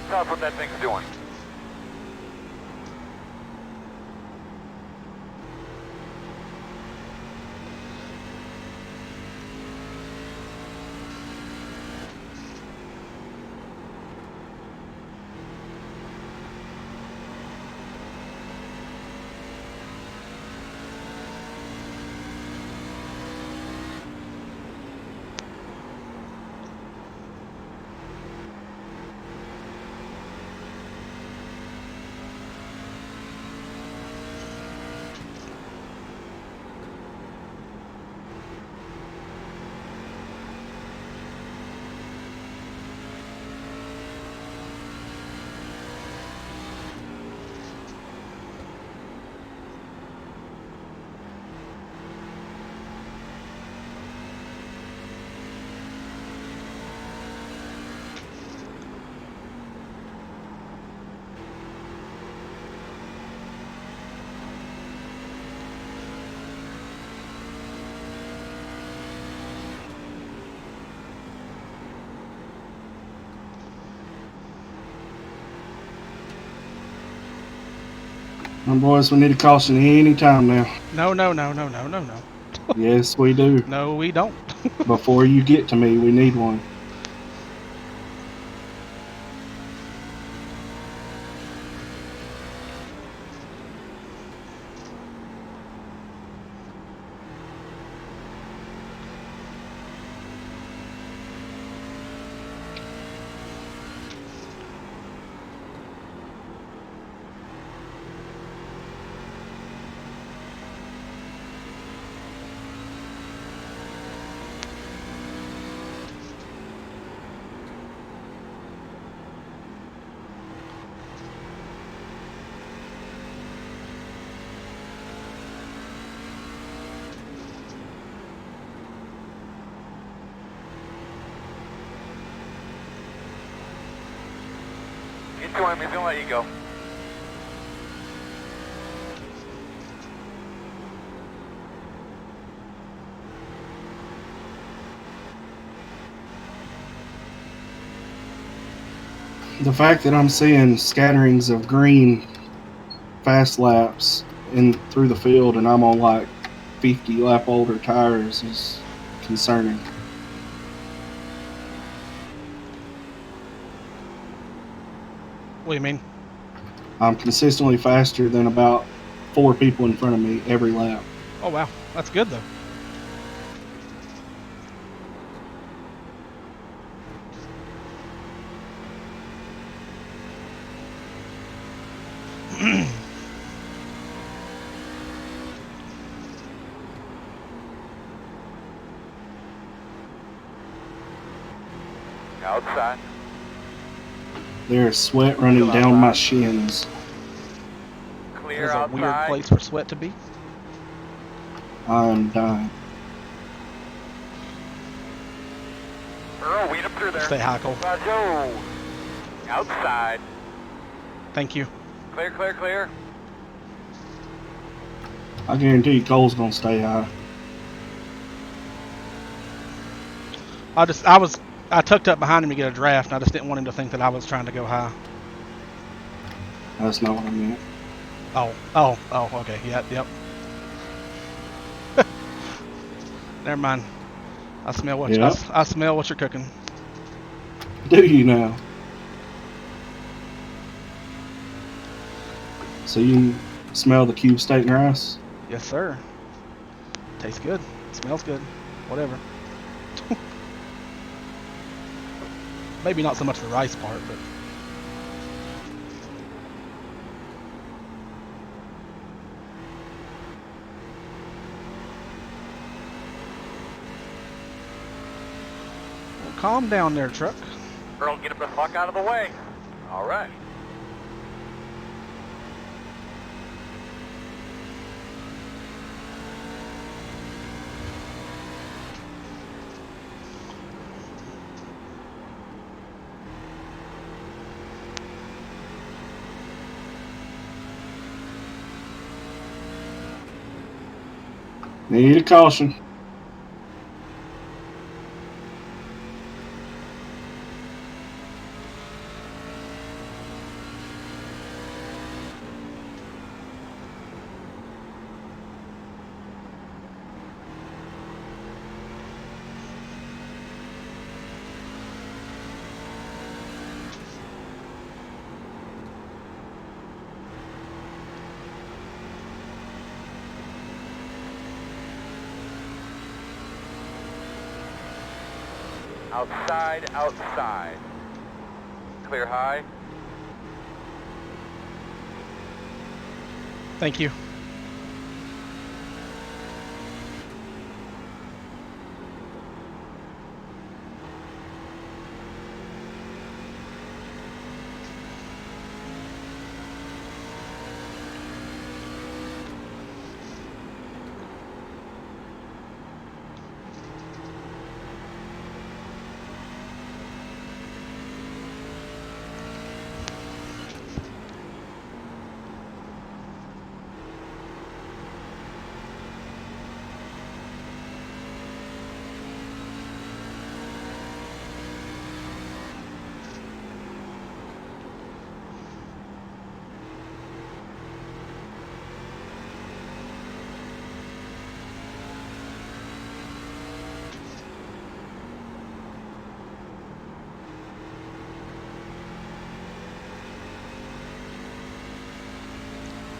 Tell us what that thing's doing. Boys, we need a caution any time now. No. Yes, we do. No, we don't. Before you get to me, we need one. Get to him, he's gonna let you go. The fact that I'm seeing scatterings of green fast laps in through the field and I'm on like 50 lap older tires is concerning. What do you mean? I'm consistently faster than about 4 people in front of me every lap. Oh wow, that's good though. Outside. There's sweat running down my shins. Clear That's a outside. weird place for sweat to be. I'm dying. Earl, weed him through there. Stay high, Cole. Roger. Outside. Thank you. Clear, clear, clear. I guarantee you Cole's gonna stay high. I tucked up behind him to get a draft, and I just didn't want him to think that I was trying to go high. That's not what I meant. Oh, okay, yep. Never mind. I smell what I smell what you're cooking. Do you now? So you can smell the cube steak and rice? Yes, sir. Tastes good. Smells good. Whatever. Maybe not so much the rice part, but well, calm down there, truck. Earl, get him the fuck out of the way. All right. Need a caution. Outside, outside. Clear high. Thank you.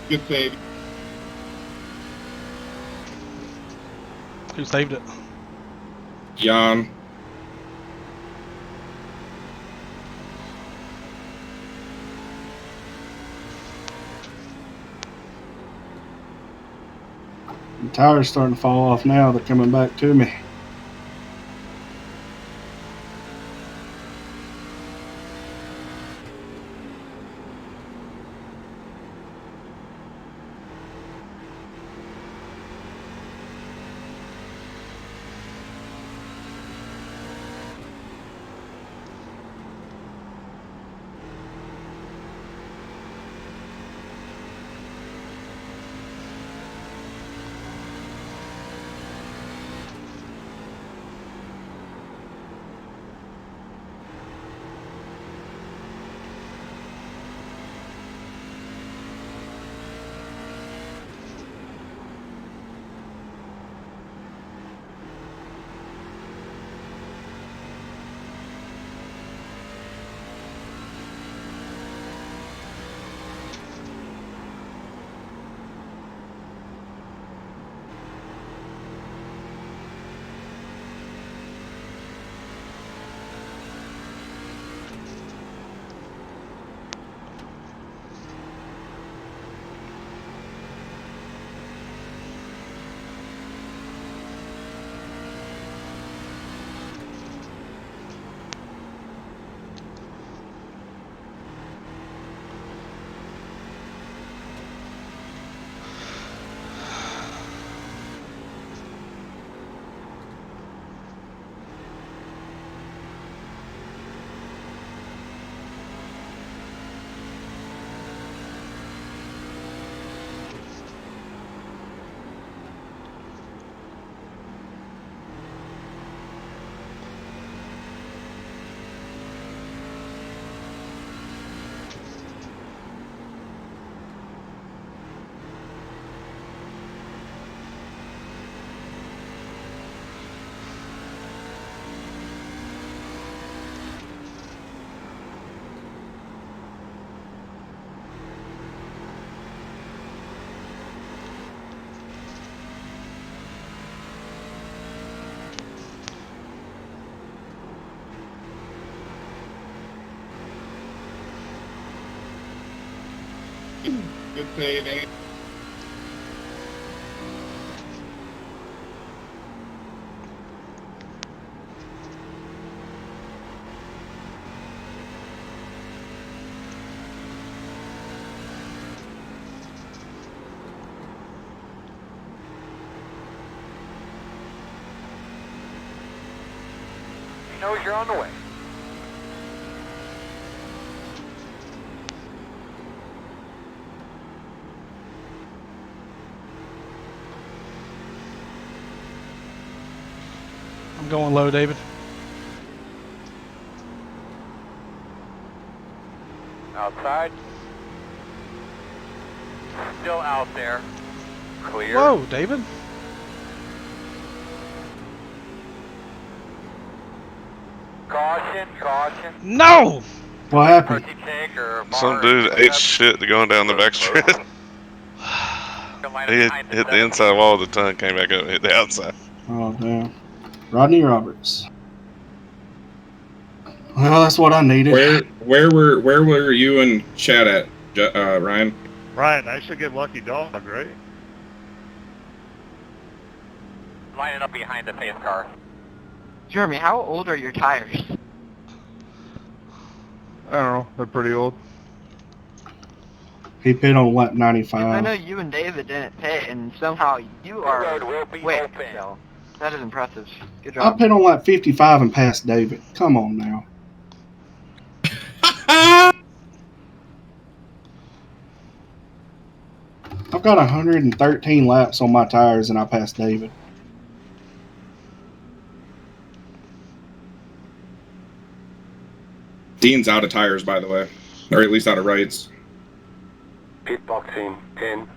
Good save. Who saved it? Jan. The tire's starting to fall off now. They're coming back to me. Good save, eh? He knows you're on the way. I'm going low, David. Outside. Still out there. Clear. Whoa, David. Caution, caution. No! What happened? Some dude ate shit going down the back straight. He hit the inside wall of the ton, came back up and hit the outside. Oh, damn. Rodney Roberts. Well, that's what I needed. Where were you and Chad at, Ryan? Ryan, I should get lucky dog, right? Lining up behind the pace car. Jeremy, how old are your tires? I don't know. They're pretty old. He pit on lap 95. I know you and David didn't pit, and somehow you are quick, so that is impressive. Good I job. pit on lap 55 and passed David. Come on now. I've got 113 laps on my tires and I passed David. Dean's out of tires, by the way. Or at least out of rights. Pit boxing 10.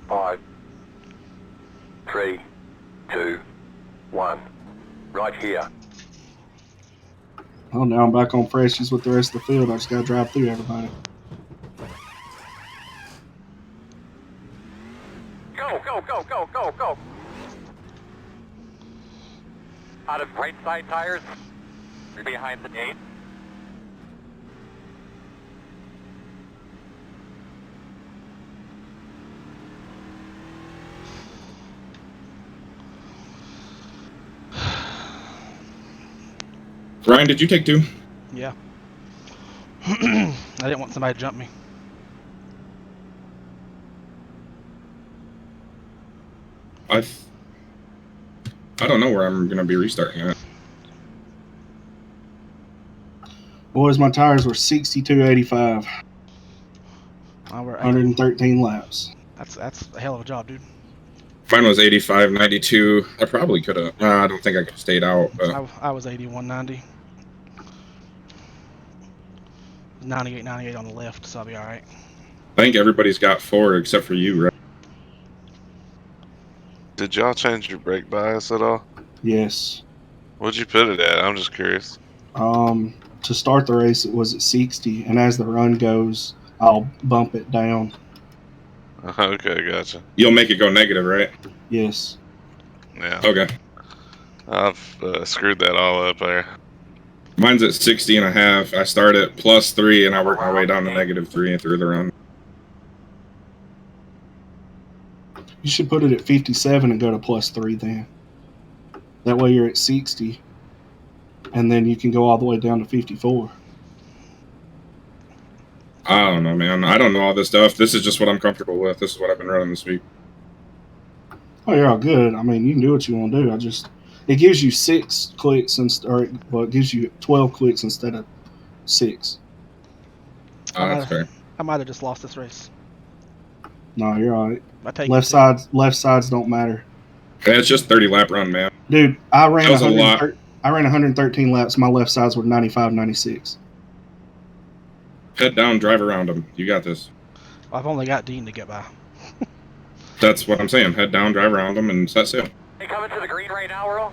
5. 3. 2. 1. Right here. Oh, now I'm back on freshies with the rest of the field. I just got to drive through everybody. go. Out of right side tires. You're behind the gate. Ryan, did you take 2? Yeah. I didn't want somebody to jump me. I don't know where I'm gonna be restarting at. Boys, my tires were 62.85. Oh, we're 113 laps. That's a hell of a job, dude. Mine was 85.92. I probably could have. I don't think I could have stayed out. But I was 81.90. 98.98 on the left, so I'll be all right. I think everybody's got 4 except for you, right? Did y'all change your brake bias at all? Yes. What'd you put it at? I'm just curious. To start the race, it was at 60, and as the run goes, I'll bump it down. Okay, gotcha. You'll make it go negative, right? Yes. Yeah. Okay. I've screwed that all up there. Mine's at 60.5. I start at +3, and I work my way down to -3 through the run. You should put it at 57 and go to +3 then. That way you're at 60, and then you can go all the way down to 54. I don't know, man. I don't know all this stuff. This is just what I'm comfortable with. This is what I've been running this week. Oh, you're all good. I mean, you can do what you want to do. It gives you 6 clicks it gives you 12 clicks instead of 6. That's fair. I might have just lost this race. No, you're all right. Left sides don't matter. Yeah, it's just 30 lap run, man. Dude, I ran That was a lot. I ran 113 laps. My left sides were 95.96. Head down, drive around them. You got this. I've only got Dean to get by. That's what I'm saying. Head down, drive around them, and set sail. They coming to the green right now, Earl?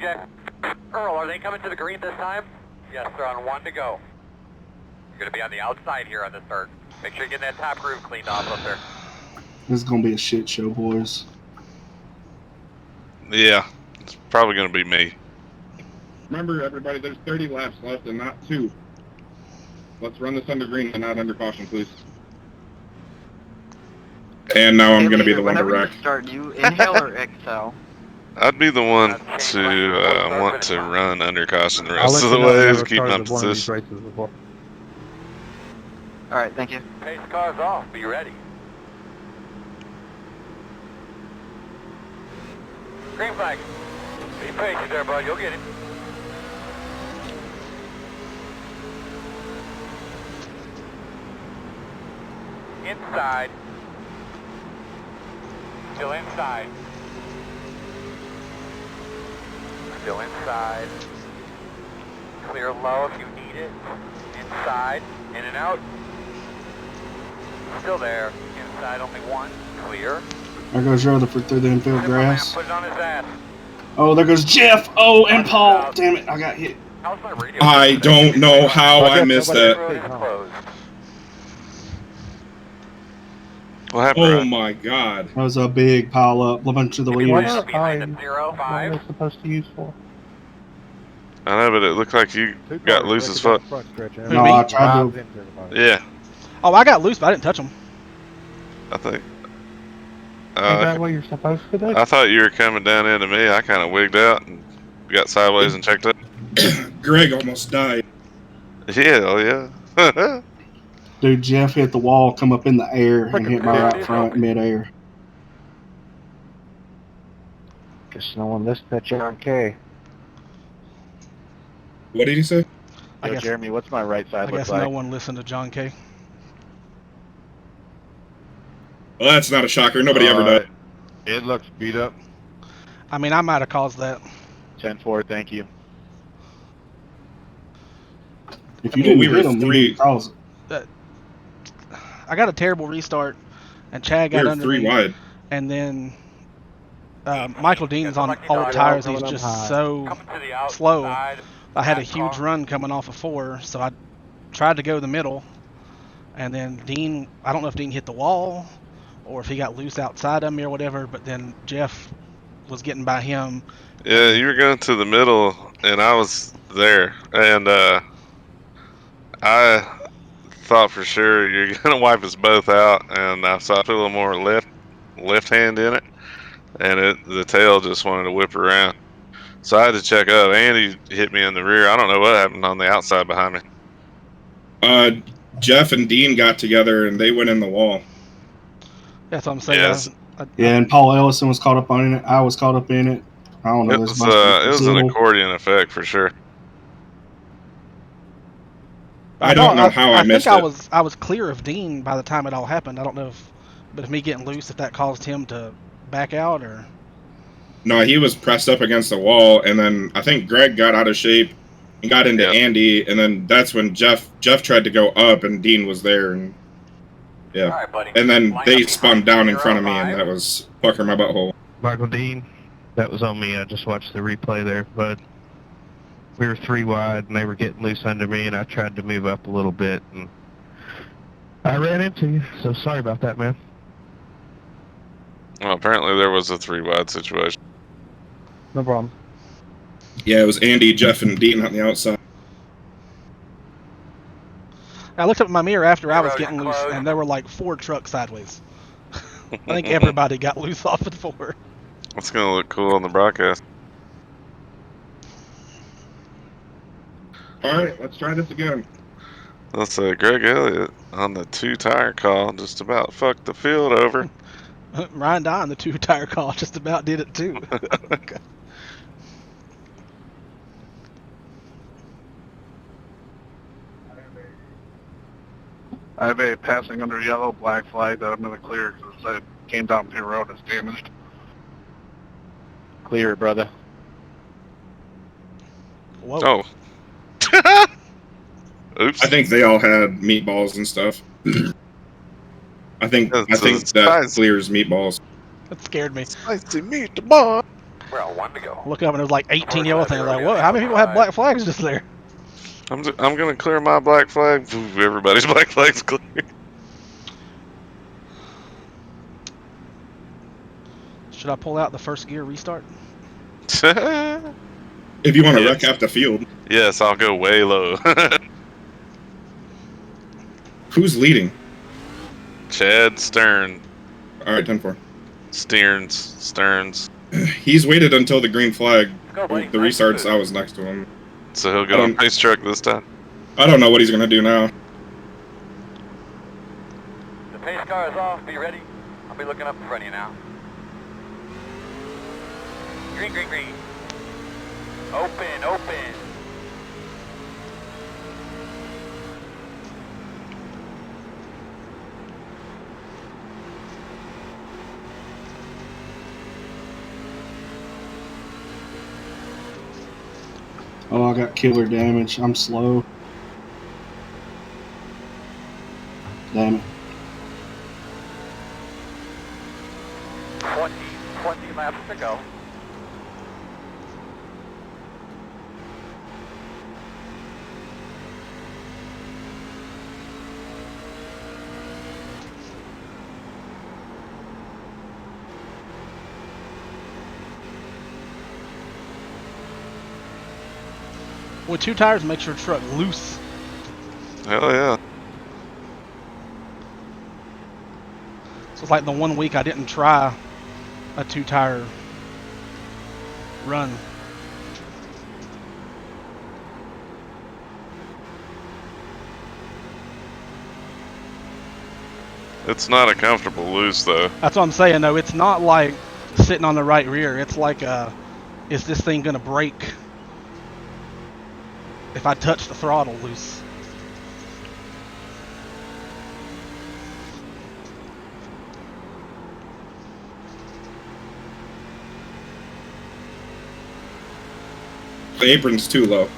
Yeah. Earl, are they coming to the green this time? Yes, they're on 1 to go. You're going to be on the outside here on the start. Make sure you get that top groove cleaned off up there. This is going to be a shit show, boys. Yeah, it's probably going to be me. Remember, everybody, there's 30 laps left and not 2. Let's run this under green and not under caution, please. And now I'm going to be the one to wreck. Start, you inhale or exhale? I'd be the one to want to run under caution the rest of the way to keep my position. Alright, thank you. Pace car's off. Be ready. Green flag. Be patient there, bud. You'll get it. Inside. Still inside. Still inside. Clear low if you need it. Inside. In and out. Still there. Inside only 1. Clear. There goes Rutherford through the infield grass. Put it on his ass. Oh, there goes Jeff. Oh, and Paul. Damn it, I got hit. How's my radio? I don't know how I missed that. What happened? Oh Ryan? my god. That was a big pile up. A bunch of the leaders. What are they supposed to use for? I know, but it looked like you got loose as fuck. No, I tried to. Yeah, Oh, I got loose, but I didn't touch him. I think. Is that what you're supposed to do? I thought you were coming down into me. I kind of wigged out and got sideways and checked up. Greg almost died. Yeah, oh yeah. Dude, Jeff hit the wall, come up in the air, and hit my right front midair. Guess no one listened to John K. What did he say? I guess, Jeremy, what's my right side I look guess like? no one listened to John K. Well, that's not a shocker. Nobody ever does. It looks beat up. I mean, I might have caused that. 10-4, thank you. If you didn't hit him, you didn't cause it. I got a terrible restart, and Chad got under 3 me, wide. and then Michael Dean's on old tires. He's just so slow. I had a huge run coming off of 4, so I tried to go the middle, and then Dean, I don't know if Dean hit the wall or if he got loose outside of me or whatever. But then Jeff was getting by him. Yeah, you were going to the middle, and I was there, and I thought for sure you're gonna wipe us both out, and so I put a little more left hand in it, and the tail just wanted to whip around. So I had to check up. Andy hit me in the rear. I don't know what happened on the outside behind me. Jeff and Dean got together and they went in the wall. That's what I'm saying. Yes. Yeah, and Paul Ellison was caught up on it. I was caught up in it. I don't know. It There's was a bunch of it was an accordion effect for sure. I don't know how I missed it. I was clear of Dean by the time it all happened. I don't know if me getting loose, if that caused him to back out or. No, he was pressed up against the wall, and then I think Greg got out of shape and got into Andy, and then that's when Jeff tried to go up, and Dean was there, and yeah. All right, buddy. And then they spun down in front of me, and that was pucker my butthole. Michael Dean, that was on me. I just watched the replay there, but we were 3 wide, and they were getting loose under me, and I tried to move up a little bit, and I ran into you. So sorry about that, man. Well, apparently there was a 3 wide situation. No problem. Yeah, it was Andy, Jeff, and Dean on the outside. I looked up in my mirror after I was getting loose, and there were like 4 trucks sideways. I think everybody got loose off of 4. It's gonna look cool on the broadcast. All right, let's try this again. Let's say Greg Elliott on the 2-tire call just about fucked the field over. Ryan Dye on the 2-tire call just about did it too. I have a passing under yellow black flag that I'm going to clear because it came down Pier Road is damaged. Clear, brother. Whoa. Oh. Oops. I think they all had meatballs and stuff. I think that clears meatballs. That scared me. Spicy meatball. We're on 1 to go. Look up and there's like 18 yellow things. Like, what? How many people have black flags just there? I'm gonna clear my black flag. Everybody's black flag's clear. Should I pull out the first gear restart? If you want to wreck half the field. Yes, I'll go way low. Who's leading? Chad Stern. All right, 10-4. Stearns. He's waited until the green flag. Go, buddy. The restarts. I was next to him. So he'll go on race truck this time. I don't know what he's gonna do now. The pace car is off. Be ready. I'll be looking up in front of you now. Green, green, green. Open, open. Oh, I got killer damage. I'm slow. Damn it. 20 laps to go. With 2 tires, makes your truck loose. Hell yeah. So it's like the 1 week I didn't try a 2-tire run. It's not a comfortable loose though. That's what I'm saying though. It's not like sitting on the right rear. It's like, is this thing gonna break if I touch the throttle loose? The apron's too low.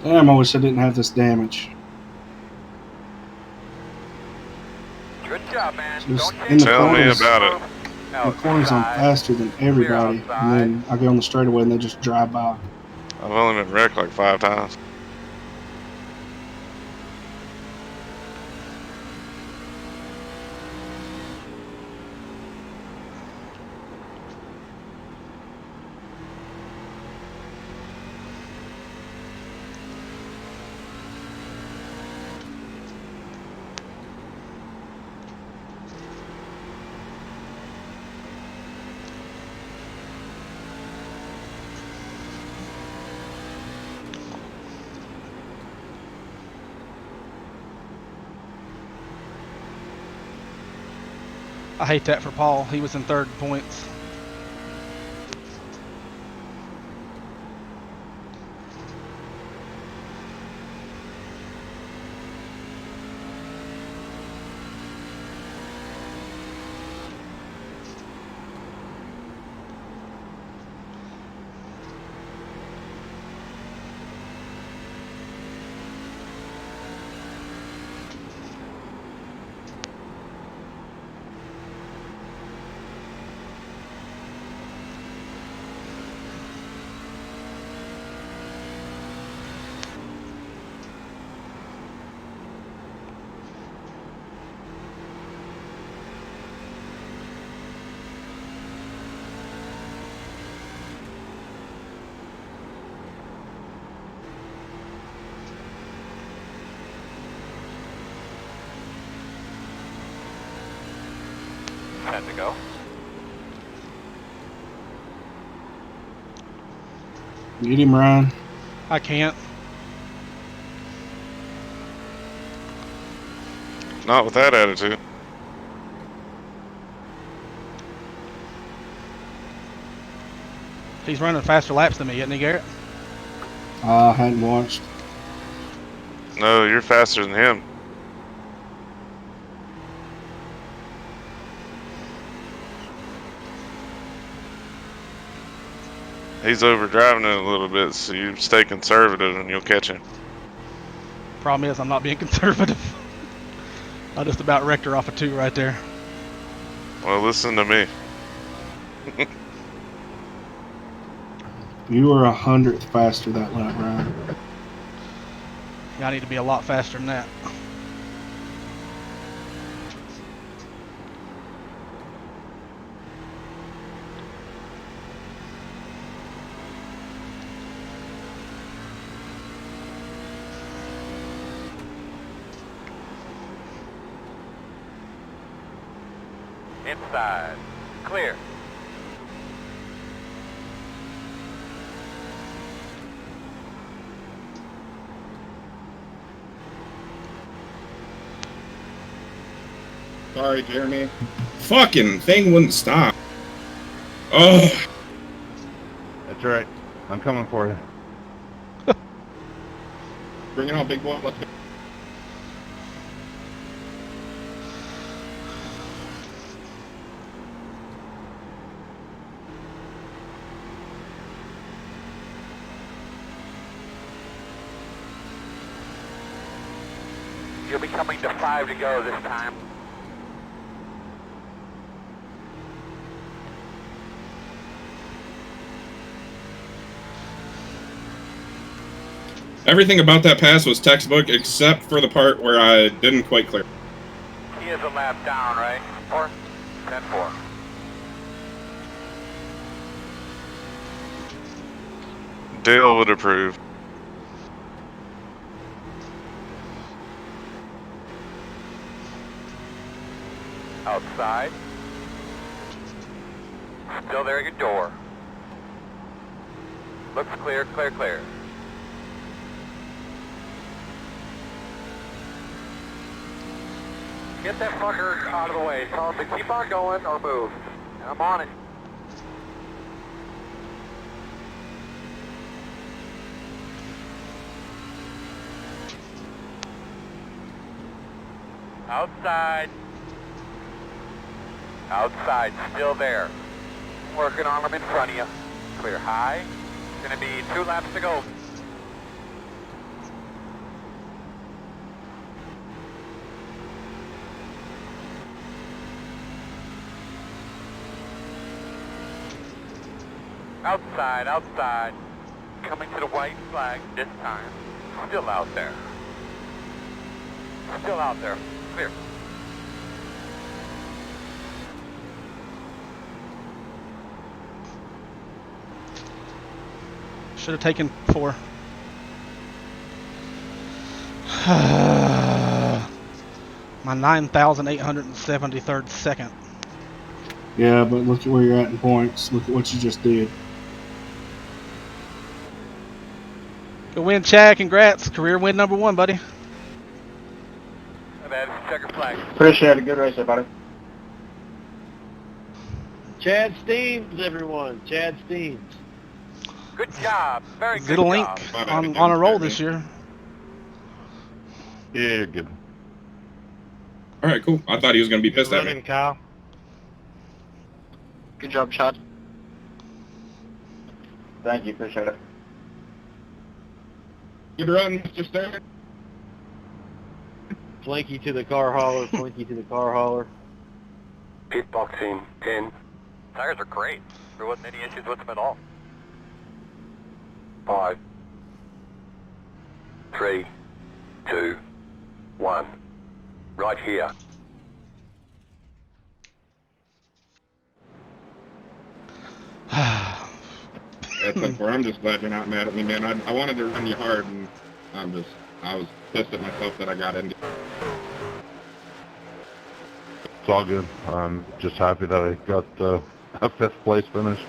Damn, I wish I didn't have this damage. Good job, man. Just Don't in the Tell me corners. about it. In the corners, I'm faster than everybody, and then I get on the straightaway and they just drive by. I've only been wrecked like 5 times. I hate that for Paul. He was in third points. Set to go. Get him, Ryan. I can't. Not with that attitude. He's running faster laps than me, isn't he, Garrett? I hadn't watched. No, you're faster than him. He's overdriving it a little bit, so you stay conservative and you'll catch him. Problem is, I'm not being conservative. I just about wrecked her off a 2 right there. Well, listen to me. You were 100th faster that lap, Ryan. Yeah, I need to be a lot faster than that. Inside. Clear. Sorry, Jeremy. Fucking thing wouldn't stop. Oh. That's right. I'm coming for you. Bring it on, big boy. Let's go. You'll be coming to 5 to go this time. Everything about that pass was textbook except for the part where I didn't quite clear. He is a lap down, right? 4? 10-4. Dale would approve. Outside. Still there at your door. Looks clear, clear, clear. Get that fucker out of the way. Tell him to keep on going or move. I'm on it. Outside. Outside, still there. Working on him in front of you. Clear high. Gonna be 2 laps to go. Outside, outside. Coming to the white flag this time. Still out there. Still out there. Clear. Should have taken 4. My 9,873rd second. Yeah, but look at where you're at in points. Look at what you just did. Good win, Chad. Congrats. Career win number 1, buddy. Checker flag. Appreciate it. Good race, everybody. Chad Steams, everyone. Chad Steams. Good job. Very good Little Link job. on a roll this year. Yeah, good. All right, cool. I thought he was going to be pissed at me. Kyle. Good job, Chad. Thank you. Appreciate it. Good run, Mr. Stern. Flanky to the car hauler. Flanky to the car hauler. Pit boxing 10. Tires are great. There wasn't any issues with them at all. 5, 3, 2, 1. Right here. That's where I'm just glad you're not mad at me, man. I wanted to run you hard, and I was pissed at myself that I got into. It's all good. I'm just happy that I got a 5th place finish.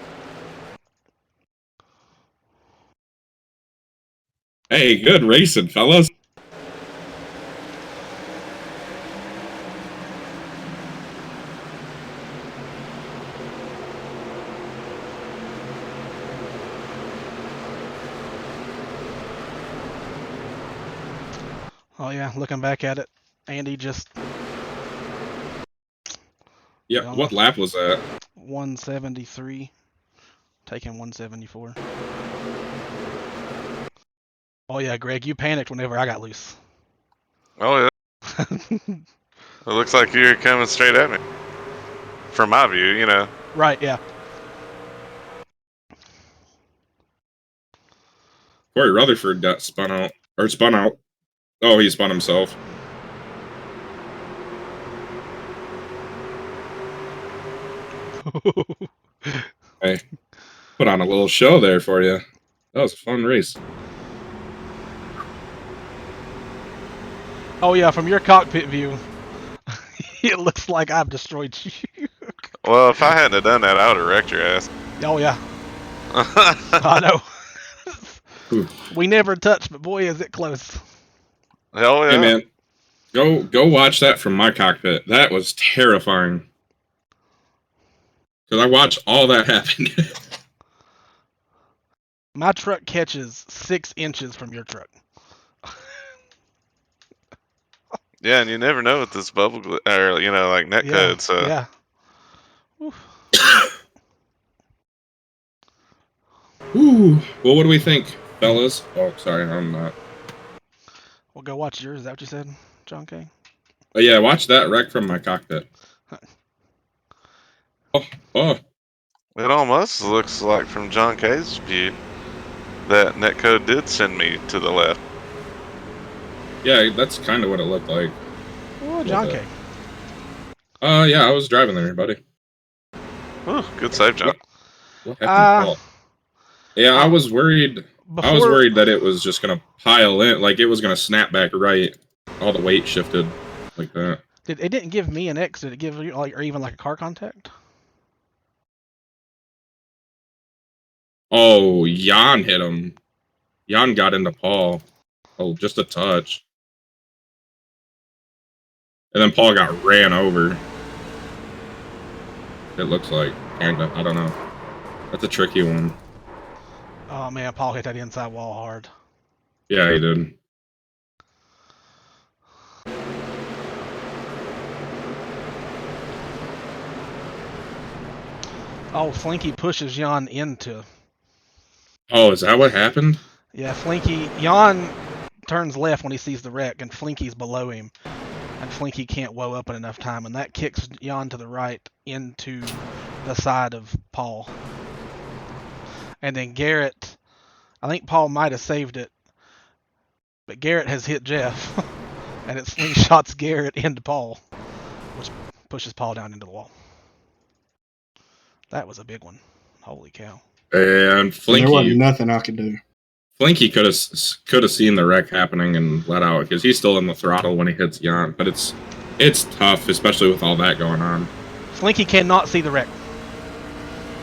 Hey, good racing, fellas. Oh yeah, looking back at it, Andy just. Yeah, what lap was that? 173, taking 174. Oh yeah, Greg, you panicked whenever I got loose. Oh yeah. It looks like you're coming straight at me. From my view, you know. Right, yeah. Corey Rutherford got spun out. Oh, he spun himself. Hey, put on a little show there for you. That was a fun race. Oh yeah, from your cockpit view, it looks like I've destroyed you. Well, if I hadn't have done that, I would have wrecked your ass. Oh yeah. I know. We never touched, but boy, is it close. Hell yeah. Hey man, go watch that from my cockpit. That was terrifying. Because I watched all that happen. My truck catches 6 inches from your truck. Yeah, and you never know with this bubble, or you know, like net code. So yeah. Ooh. Well, what do we think, fellas? Oh, sorry, I'm not. We'll go watch yours. Is that what you said, John K? Oh yeah, watch that wreck from my cockpit. Oh. It almost looks like from John K's view that netcode did send me to the left. Yeah, that's kind of what it looked like. Oh, John K. Yeah, I was driving there, buddy. Oh, good save, John. What happened to Paul? Yeah, I was worried. I was worried that it was just gonna pile in, like it was gonna snap back right. All the weight shifted like that. It didn't give me an X. Did it give you like, or even like a car contact? Oh, Jan hit him. Jan got into Paul. Oh, just a touch. And then Paul got ran over. It looks like, kinda. I don't know. That's a tricky one. Oh man, Paul hit that inside wall hard. Yeah, he did. Oh, Flinky pushes Jan into. Oh, is that what happened? Yeah, Flinky. Jan turns left when he sees the wreck, and Flinky's below him. And Flinky can't woe up in enough time, and that kicks Jan to the right into the side of Paul. And then Garrett, I think Paul might have saved it, but Garrett has hit Jeff, and it slingshots Garrett into Paul, which pushes Paul down into the wall. That was a big one. Holy cow. And There wasn't Flinky, nothing I could do. Flinky could have seen the wreck happening and let out because he's still in the throttle when he hits Jan. But it's tough, especially with all that going on. Flinky cannot see the wreck.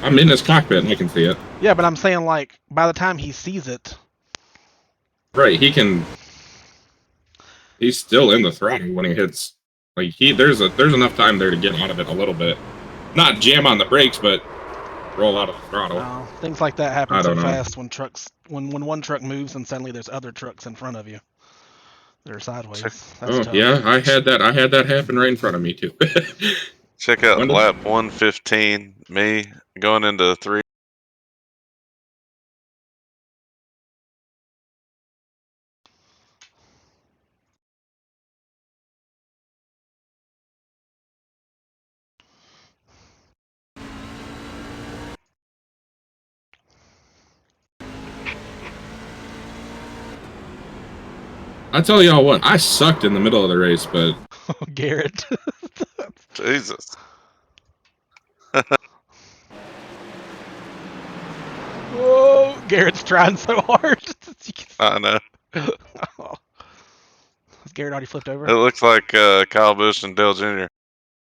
I'm in his cockpit and I can see it. Yeah, but I'm saying, like, by the time he sees it... Right, he can... He's still in the throttle when he hits... Like, there's enough time there to get out of it a little bit. Not jam on the brakes, but roll out of the throttle. No, things like that happen so fast when trucks... When one truck moves and suddenly there's other trucks in front of you. They're sideways. That's tough. Yeah, I had that happen right in front of me, too. Check out lap 115, me going into 3. I tell y'all what, I sucked in the middle of the race, but... Garrett. Jesus. Whoa! Garrett's trying so hard. I know. Has Garrett already flipped over? It looks like Kyle Busch and Dale Jr.